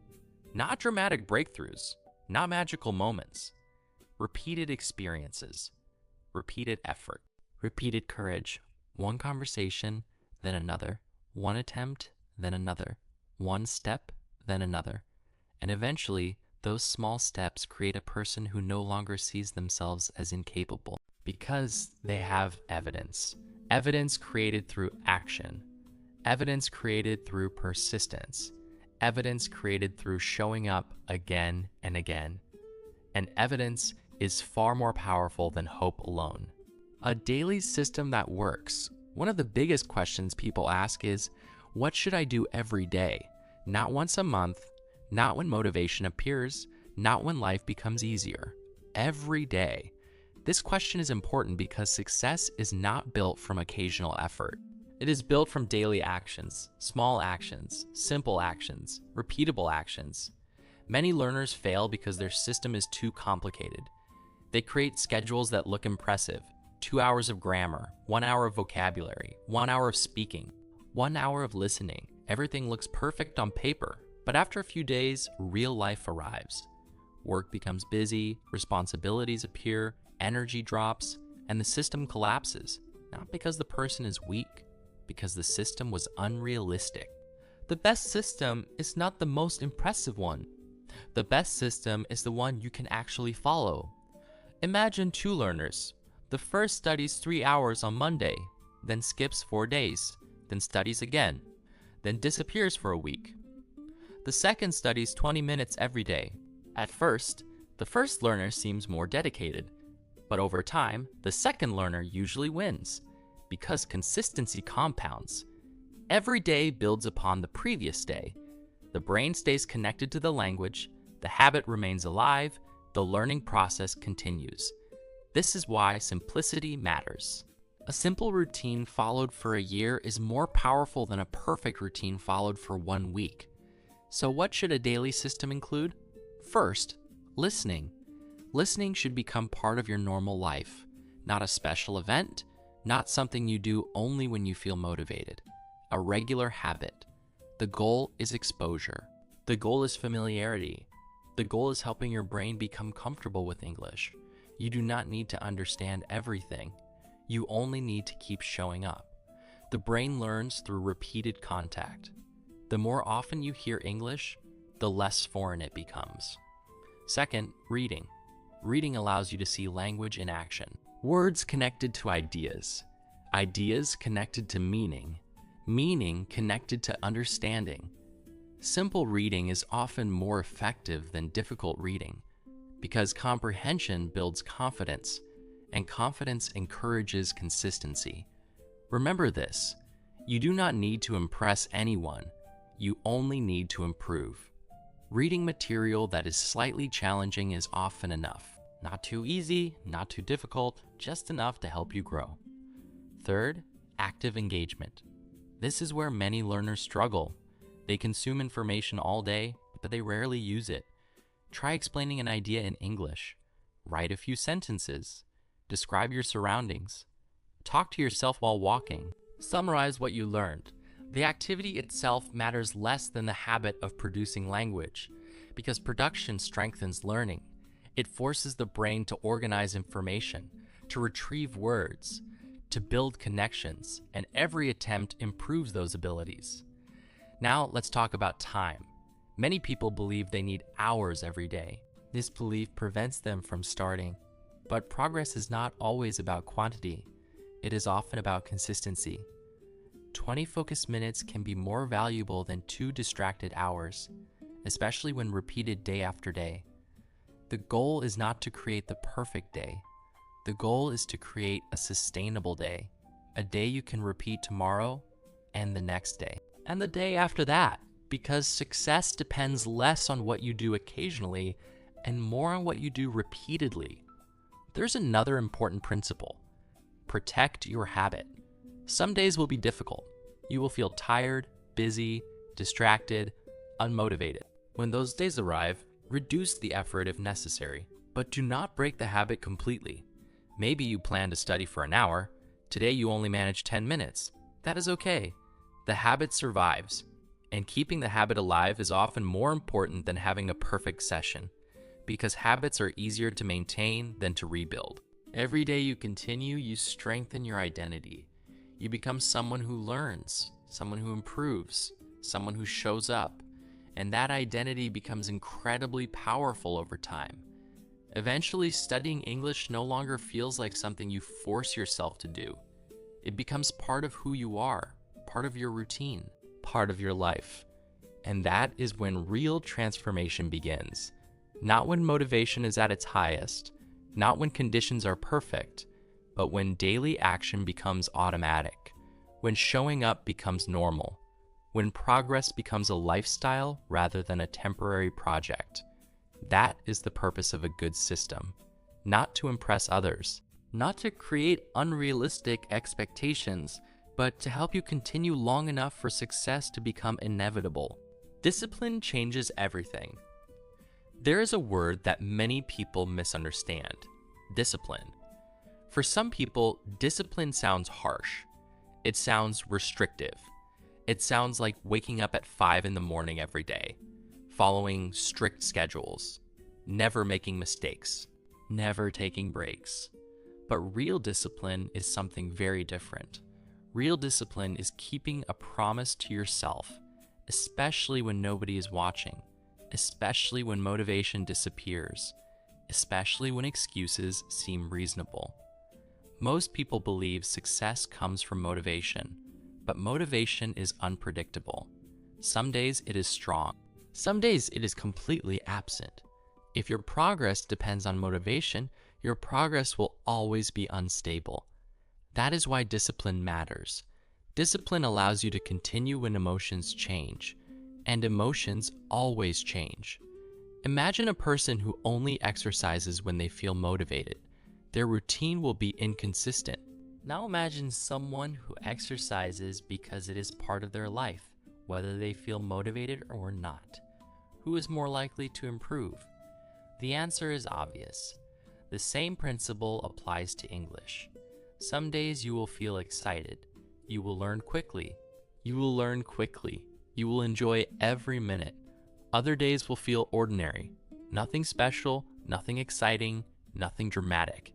Not dramatic breakthroughs, not magical moments. Repeated experiences, repeated effort, repeated courage. One conversation, then another. One attempt, then another. One step, then another. And eventually, those small steps create a person who no longer sees themselves as incapable because they have evidence. Evidence created through action. Evidence created through persistence. Evidence created through showing up again and again. And evidence is far more powerful than hope alone. A daily system that works. One of the biggest questions people ask is, what should I do every day? Not once a month, not when motivation appears, not when life becomes easier. Every day. This question is important because success is not built from occasional effort. It is built from daily actions, small actions, simple actions, repeatable actions. Many learners fail because their system is too complicated. They create schedules that look impressive. 2 hours of grammar, 1 hour of vocabulary, 1 hour of speaking, 1 hour of listening. Everything looks perfect on paper, but after a few days, real life arrives. Work becomes busy, responsibilities appear, energy drops, and the system collapses. Not because the person is weak, because the system was unrealistic. The best system is not the most impressive one. The best system is the one you can actually follow. Imagine 2 learners. The first studies 3 hours on Monday, then skips 4 days, then studies again, then disappears for a week. The second studies 20 minutes every day. At first, the first learner seems more dedicated, but over time, the second learner usually wins because consistency compounds. Every day builds upon the previous day. The brain stays connected to the language, the habit remains alive, the learning process continues. This is why simplicity matters. A simple routine followed for a year is more powerful than a perfect routine followed for 1 week. So what should a daily system include? First, listening. Listening should become part of your normal life, not a special event, not something you do only when you feel motivated. A regular habit. The goal is exposure. The goal is familiarity. The goal is helping your brain become comfortable with English. You do not need to understand everything. You only need to keep showing up. The brain learns through repeated contact. The more often you hear English, the less foreign it becomes. Second, reading. Reading allows you to see language in action. Words connected to ideas. Ideas connected to meaning. Meaning connected to understanding. Simple reading is often more effective than difficult reading because comprehension builds confidence, and confidence encourages consistency. Remember this, you do not need to impress anyone, you only need to improve. Reading material that is slightly challenging is often enough. Not too easy, not too difficult, just enough to help you grow. Third, active engagement. This is where many learners struggle. They consume information all day, but they rarely use it. Try explaining an idea in English. Write a few sentences. Describe your surroundings. Talk to yourself while walking. Summarize what you learned. The activity itself matters less than the habit of producing language, because production strengthens learning, It forces the brain to organize information, to retrieve words, to build connections, and every attempt improves those abilities. Now let's talk about time. Many people believe they need hours every day. This belief prevents them from starting. But progress is not always about quantity. It is often about consistency. 20 focused minutes can be more valuable than 2 distracted hours, especially when repeated day after day. The goal is not to create the perfect day. The goal is to create a sustainable day, a day you can repeat tomorrow and the next day, and the day after that, because success depends less on what you do occasionally and more on what you do repeatedly. There's another important principle. Protect your habit. Some days will be difficult. You will feel tired, busy, distracted, unmotivated. When those days arrive, reduce the effort if necessary, but do not break the habit completely. Maybe you plan to study for an hour. Today you only manage 10 minutes. That is okay. The habit survives, and keeping the habit alive is often more important than having a perfect session, because habits are easier to maintain than to rebuild. Every day you continue, you strengthen your identity. You become someone who learns, someone who improves, someone who shows up, and that identity becomes incredibly powerful over time. Eventually, studying English no longer feels like something you force yourself to do. It becomes part of who you are, part of your routine, part of your life. And that is when real transformation begins. Not when motivation is at its highest, not when conditions are perfect, but when daily action becomes automatic, when showing up becomes normal, when progress becomes a lifestyle rather than a temporary project. That is the purpose of a good system, not to impress others, not to create unrealistic expectations, but to help you continue long enough for success to become inevitable. Discipline changes everything. There is a word that many people misunderstand: discipline. For some people, discipline sounds harsh. It sounds restrictive. It sounds like waking up at 5 in the morning every day, following strict schedules, never making mistakes, never taking breaks. But real discipline is something very different. Real discipline is keeping a promise to yourself, especially when nobody is watching, especially when motivation disappears, especially when excuses seem reasonable. Most people believe success comes from motivation, but motivation is unpredictable. Some days it is strong. Some days it is completely absent. If your progress depends on motivation, your progress will always be unstable. That is why discipline matters. Discipline allows you to continue when emotions change, and emotions always change. Imagine a person who only exercises when they feel motivated. Their routine will be inconsistent. Now imagine someone who exercises because it is part of their life, whether they feel motivated or not. Who is more likely to improve? The answer is obvious. The same principle applies to English. Some days you will feel excited. You will learn quickly. You will enjoy every minute. Other days will feel ordinary. Nothing special, nothing exciting, nothing dramatic.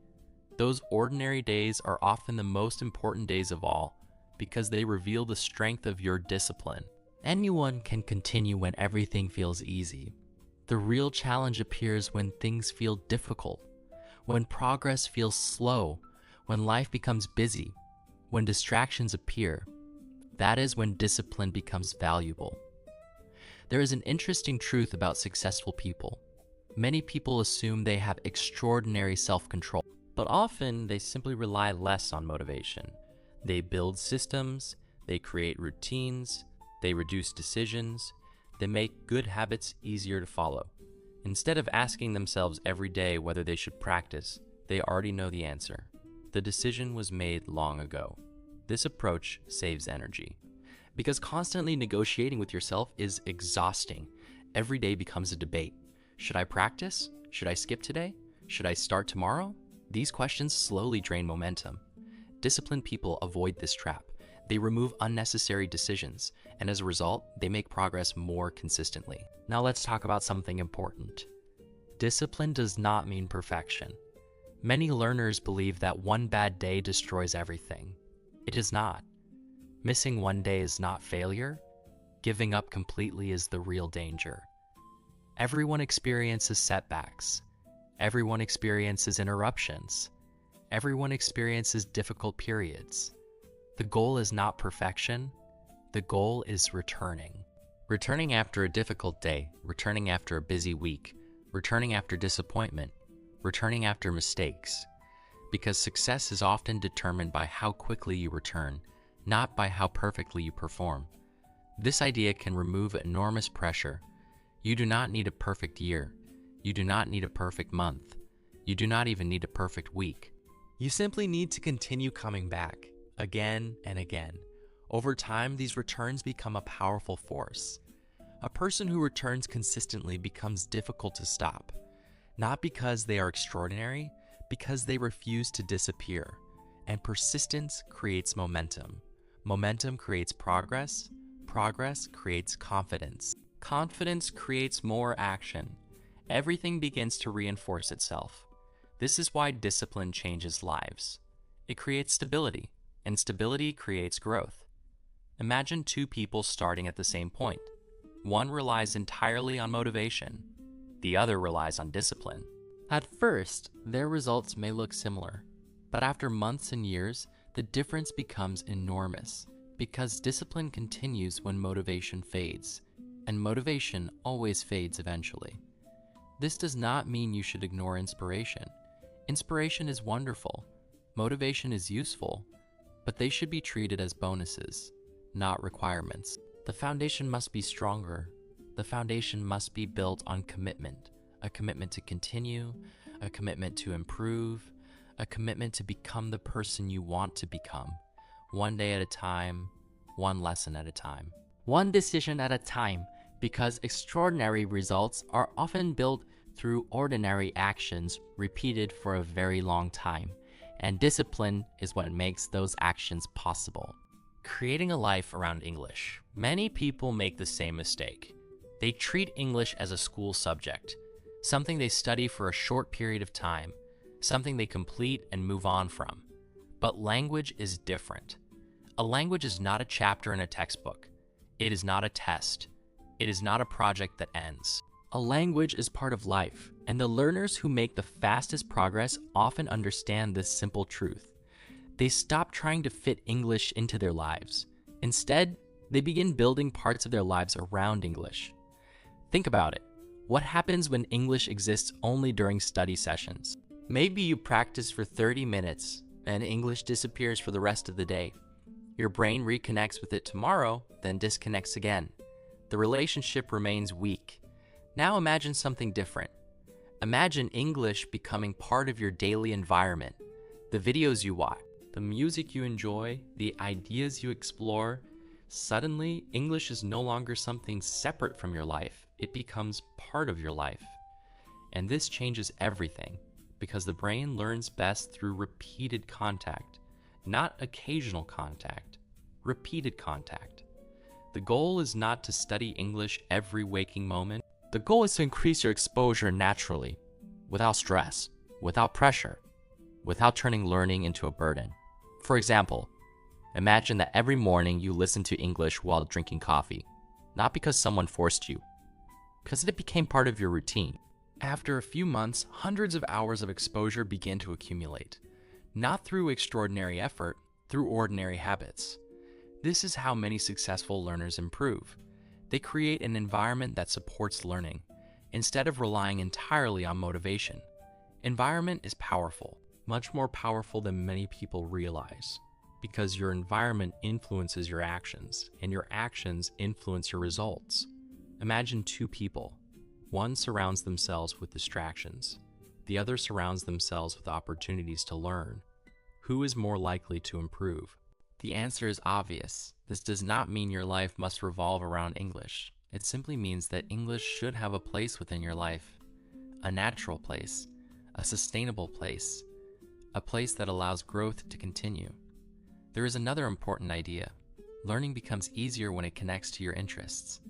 Those ordinary days are often the most important days of all, because they reveal the strength of your discipline. Anyone can continue when everything feels easy. The real challenge appears when things feel difficult, when progress feels slow, when life becomes busy, when distractions appear. That is when discipline becomes valuable. There is an interesting truth about successful people. Many people assume they have extraordinary self-control, but often they simply rely less on motivation. They build systems, they create routines, they reduce decisions, they make good habits easier to follow. Instead of asking themselves every day whether they should practice, they already know the answer. The decision was made long ago. This approach saves energy, because constantly negotiating with yourself is exhausting. Every day becomes a debate. Should I practice? Should I skip today? Should I start tomorrow? These questions slowly drain momentum. Disciplined people avoid this trap. They remove unnecessary decisions, and as a result, they make progress more consistently. Now let's talk about something important. Discipline does not mean perfection. Many learners believe that one bad day destroys everything. It is not. Missing one day is not failure. Giving up completely is the real danger. Everyone experiences setbacks. Everyone experiences interruptions. Everyone experiences difficult periods. The goal is not perfection. The goal is returning. Returning after a difficult day, returning after a busy week, returning after disappointment, returning after mistakes. Because success is often determined by how quickly you return, not by how perfectly you perform. This idea can remove enormous pressure. You do not need a perfect year. You do not need a perfect month. You do not even need a perfect week. You simply need to continue coming back, again and again. Over time, these returns become a powerful force. A person who returns consistently becomes difficult to stop, not because they are extraordinary, because they refuse to disappear. And persistence creates momentum. Momentum creates progress. Progress creates confidence. Confidence creates more action. Everything begins to reinforce itself. This is why discipline changes lives. It creates stability, and stability creates growth. Imagine two people starting at the same point. One relies entirely on motivation. The other relies on discipline. At first, their results may look similar, but after months and years, the difference becomes enormous because discipline continues when motivation fades, and motivation always fades eventually. This does not mean you should ignore inspiration. Inspiration is wonderful, motivation is useful, but they should be treated as bonuses, not requirements. The foundation must be stronger. The foundation must be built on commitment, a commitment to continue, a commitment to improve, a commitment to become the person you want to become, one day at a time, one lesson at a time. One decision at a time, because extraordinary results are often built through ordinary actions repeated for a very long time, and discipline is what makes those actions possible. Creating a life around English. Many people make the same mistake. They treat English as a school subject, something they study for a short period of time, something they complete and move on from. But language is different. A language is not a chapter in a textbook. It is not a test. It is not a project that ends. A language is part of life, and the learners who make the fastest progress often understand this simple truth. They stop trying to fit English into their lives. Instead, they begin building parts of their lives around English. Think about it. What happens when English exists only during study sessions? Maybe you practice for 30 minutes, and English disappears for the rest of the day. Your brain reconnects with it tomorrow, then disconnects again. The relationship remains weak. Now imagine something different. Imagine English becoming part of your daily environment. The videos you watch, the music you enjoy, the ideas you explore. Suddenly, English is no longer something separate from your life. It becomes part of your life. And this changes everything, because the brain learns best through repeated contact, not occasional contact, repeated contact. The goal is not to study English every waking moment. The goal is to increase your exposure naturally, without stress, without pressure, without turning learning into a burden. For example, imagine that every morning you listen to English while drinking coffee, not because someone forced you, because it became part of your routine. After a few months, hundreds of hours of exposure begin to accumulate, not through extraordinary effort, through ordinary habits. This is how many successful learners improve. They create an environment that supports learning, instead of relying entirely on motivation. Environment is powerful, much more powerful than many people realize, because your environment influences your actions, and your actions influence your results. Imagine two people. One surrounds themselves with distractions. The other surrounds themselves with opportunities to learn. Who is more likely to improve? The answer is obvious. This does not mean your life must revolve around English. It simply means that English should have a place within your life. A natural place, a sustainable place, a place that allows growth to continue. There is another important idea. Learning becomes easier when it connects to your interests.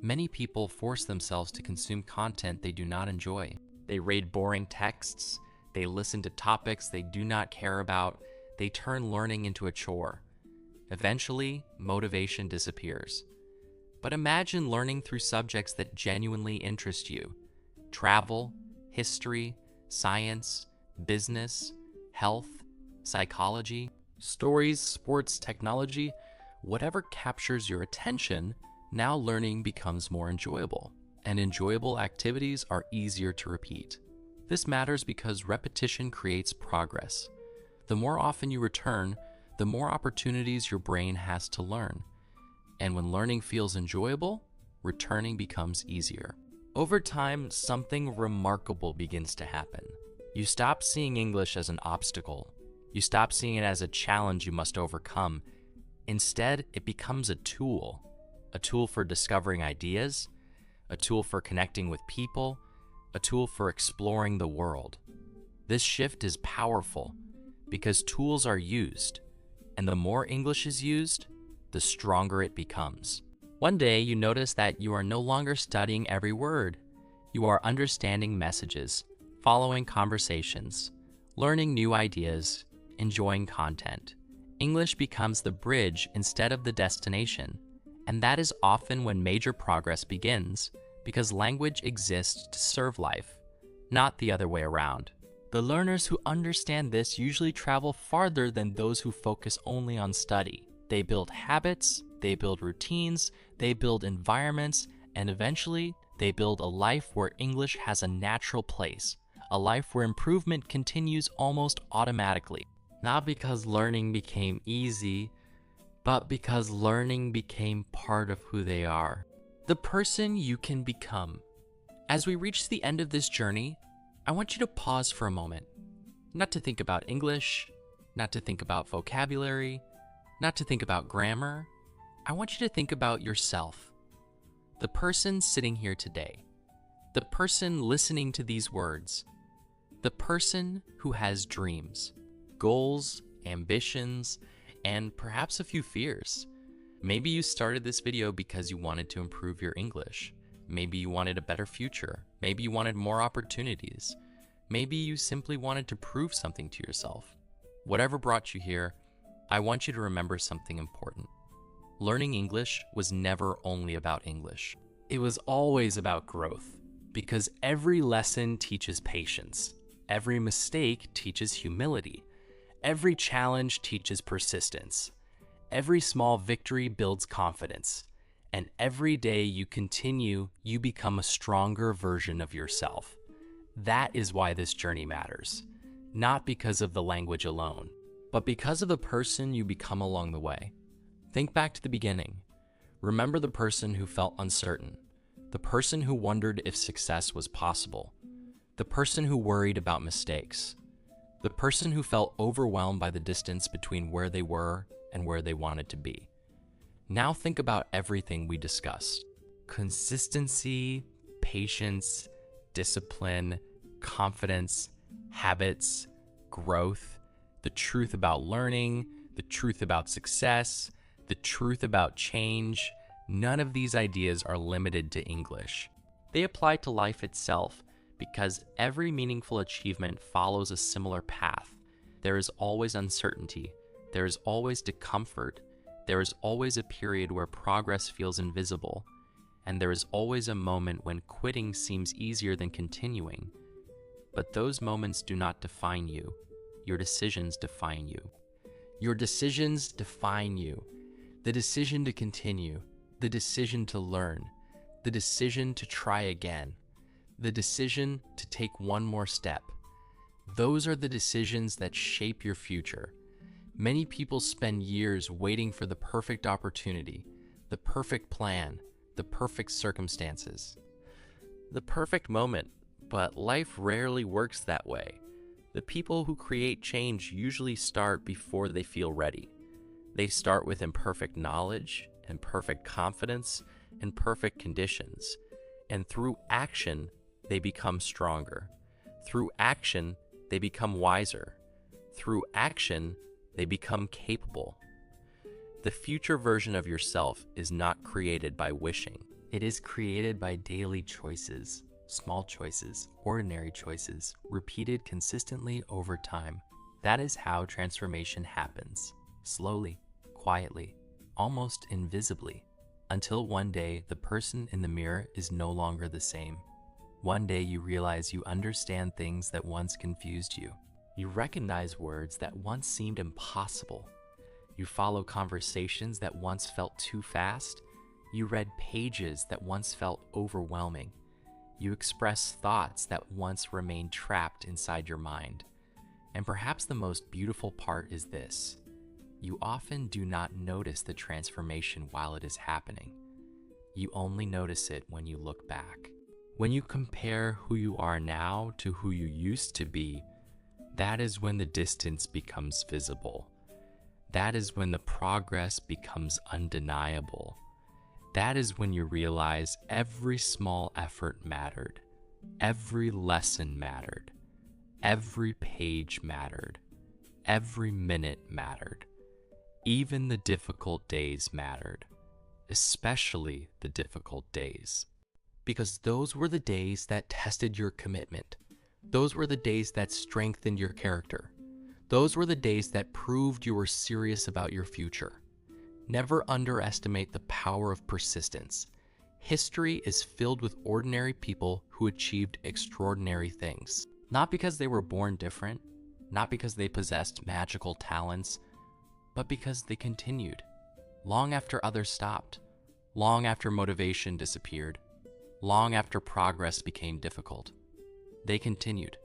Many people force themselves to consume content they do not enjoy. They read boring texts. They listen to topics they do not care about. They turn learning into a chore. Eventually, motivation disappears. But imagine learning through subjects that genuinely interest you. Travel, history, science, business, health, psychology, stories, sports, technology, whatever captures your attention, now learning becomes more enjoyable, and enjoyable activities are easier to repeat. This matters because repetition creates progress. The more often you return, the more opportunities your brain has to learn. And when learning feels enjoyable, returning becomes easier. Over time, something remarkable begins to happen. You stop seeing English as an obstacle. You stop seeing it as a challenge you must overcome. Instead, it becomes a tool for discovering ideas, a tool for connecting with people, a tool for exploring the world. This shift is powerful because tools are used, and the more English is used, the stronger it becomes. One day, you notice that you are no longer studying every word. You are understanding messages, following conversations, learning new ideas, enjoying content. English becomes the bridge instead of the destination, and that is often when major progress begins, because language exists to serve life, not the other way around. The learners who understand this usually travel farther than those who focus only on study. They build habits, they build routines, they build environments, and eventually they build a life where English has a natural place, a life where improvement continues almost automatically. Not because learning became easy, but because learning became part of who they are. The person you can become. As we reach the end of this journey, I want you to pause for a moment. Not to think about English, not to think about vocabulary, not to think about grammar. I want you to think about yourself. The person sitting here today. The person listening to these words. The person who has dreams, goals, ambitions, and perhaps a few fears. Maybe you started this video because you wanted to improve your English. Maybe you wanted a better future. Maybe you wanted more opportunities. Maybe you simply wanted to prove something to yourself. Whatever brought you here, I want you to remember something important. Learning English was never only about English. It was always about growth, because every lesson teaches patience. Every mistake teaches humility. Every challenge teaches persistence. Every small victory builds confidence. And every day you continue, you become a stronger version of yourself. That is why this journey matters. Not because of the language alone, but because of the person you become along the way. Think back to the beginning. Remember the person who felt uncertain, the person who wondered if success was possible, the person who worried about mistakes, the person who felt overwhelmed by the distance between where they were and where they wanted to be. Now think about everything we discussed. Consistency, patience, discipline, confidence, habits, growth, the truth about learning, the truth about success, the truth about change. None of these ideas are limited to English. They apply to life itself because every meaningful achievement follows a similar path. There is always uncertainty. There is always discomfort. There is always a period where progress feels invisible. And there is always a moment when quitting seems easier than continuing. But those moments do not define you. Your decisions define you. Your decisions define you. The decision to continue, the decision to learn, the decision to try again, the decision to take one more step. Those are the decisions that shape your future. Many people spend years waiting for the perfect opportunity, the perfect plan, the perfect circumstances, the perfect moment, but life rarely works that way. The people who create change usually start before they feel ready. They start with imperfect knowledge, imperfect confidence, and perfect conditions. And through action, they become stronger. Through action, they become wiser. Through action, they become capable. The future version of yourself is not created by wishing. It is created by daily choices. small choices, ordinary choices, repeated consistently over time. That is how transformation happens. Slowly, quietly, almost invisibly, until one day the person in the mirror is no longer the same. One day you realize you understand things that once confused you. You recognize words that once seemed impossible. You follow conversations that once felt too fast. You read pages that once felt overwhelming. You express thoughts that once remained trapped inside your mind. And perhaps the most beautiful part is this: you often do not notice the transformation while it is happening. You only notice it when you look back. When you compare who you are now to who you used to be, that is when the distance becomes visible. That is when the progress becomes undeniable. That is when you realize every small effort mattered. Every lesson mattered. Every page mattered. Every minute mattered. Even the difficult days mattered. Especially the difficult days. Because those were the days that tested your commitment. Those were the days that strengthened your character. Those were the days that proved you were serious about your future. Never underestimate the power of persistence. History is filled with ordinary people who achieved extraordinary things. Not because they were born different, not because they possessed magical talents, but because they continued. Long after others stopped. Long after motivation disappeared. Long after progress became difficult. They continued.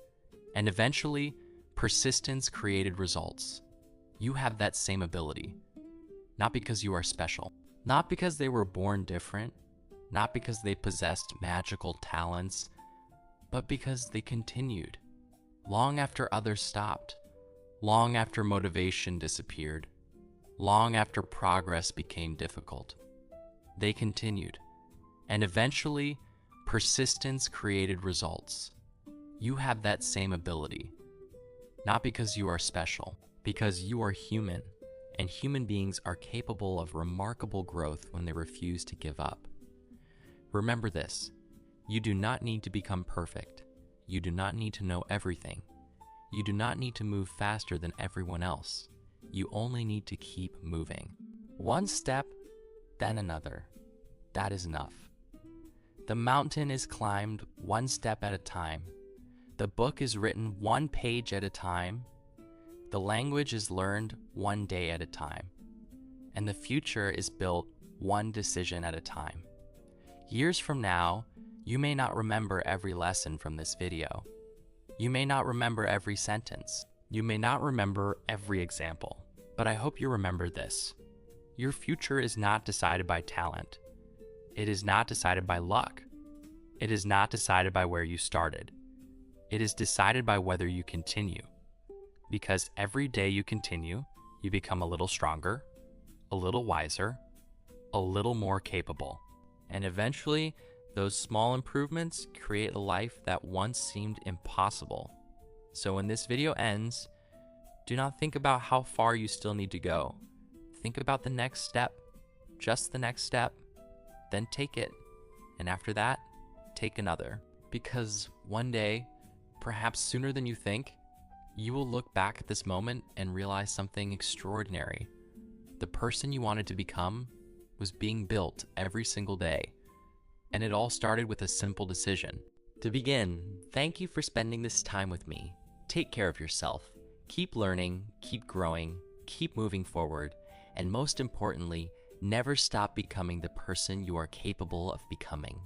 And eventually, persistence created results. You have that same ability. Not because you are special. Not because they were born different. Not because they possessed magical talents. But because they continued. Long after others stopped. Long after motivation disappeared. Long after progress became difficult. They continued. And eventually, persistence created results. You have that same ability. Not because you are special, because you are human, and human beings are capable of remarkable growth when they refuse to give up. Remember this: you do not need to become perfect. You do not need to know everything. You do not need to move faster than everyone else. You only need to keep moving. One step, then another. That is enough. The mountain is climbed one step at a time. The book is written one page at a time. The language is learned one day at a time. And the future is built one decision at a time. Years from now, you may not remember every lesson from this video. You may not remember every sentence. You may not remember every example. But I hope you remember this: your future is not decided by talent. It is not decided by luck. It is not decided by where you started. It is decided by whether you continue. Because every day you continue, you become a little stronger, a little wiser, a little more capable. And eventually, those small improvements create a life that once seemed impossible. So when this video ends, do not think about how far you still need to go. Think about the next step, just the next step, then take it. And after that, take another. Because one day, perhaps sooner than you think, you will look back at this moment and realize something extraordinary. The person you wanted to become was being built every single day. And it all started with a simple decision. To begin, thank you for spending this time with me. Take care of yourself. Keep learning, keep growing, keep moving forward, and most importantly, never stop becoming the person you are capable of becoming.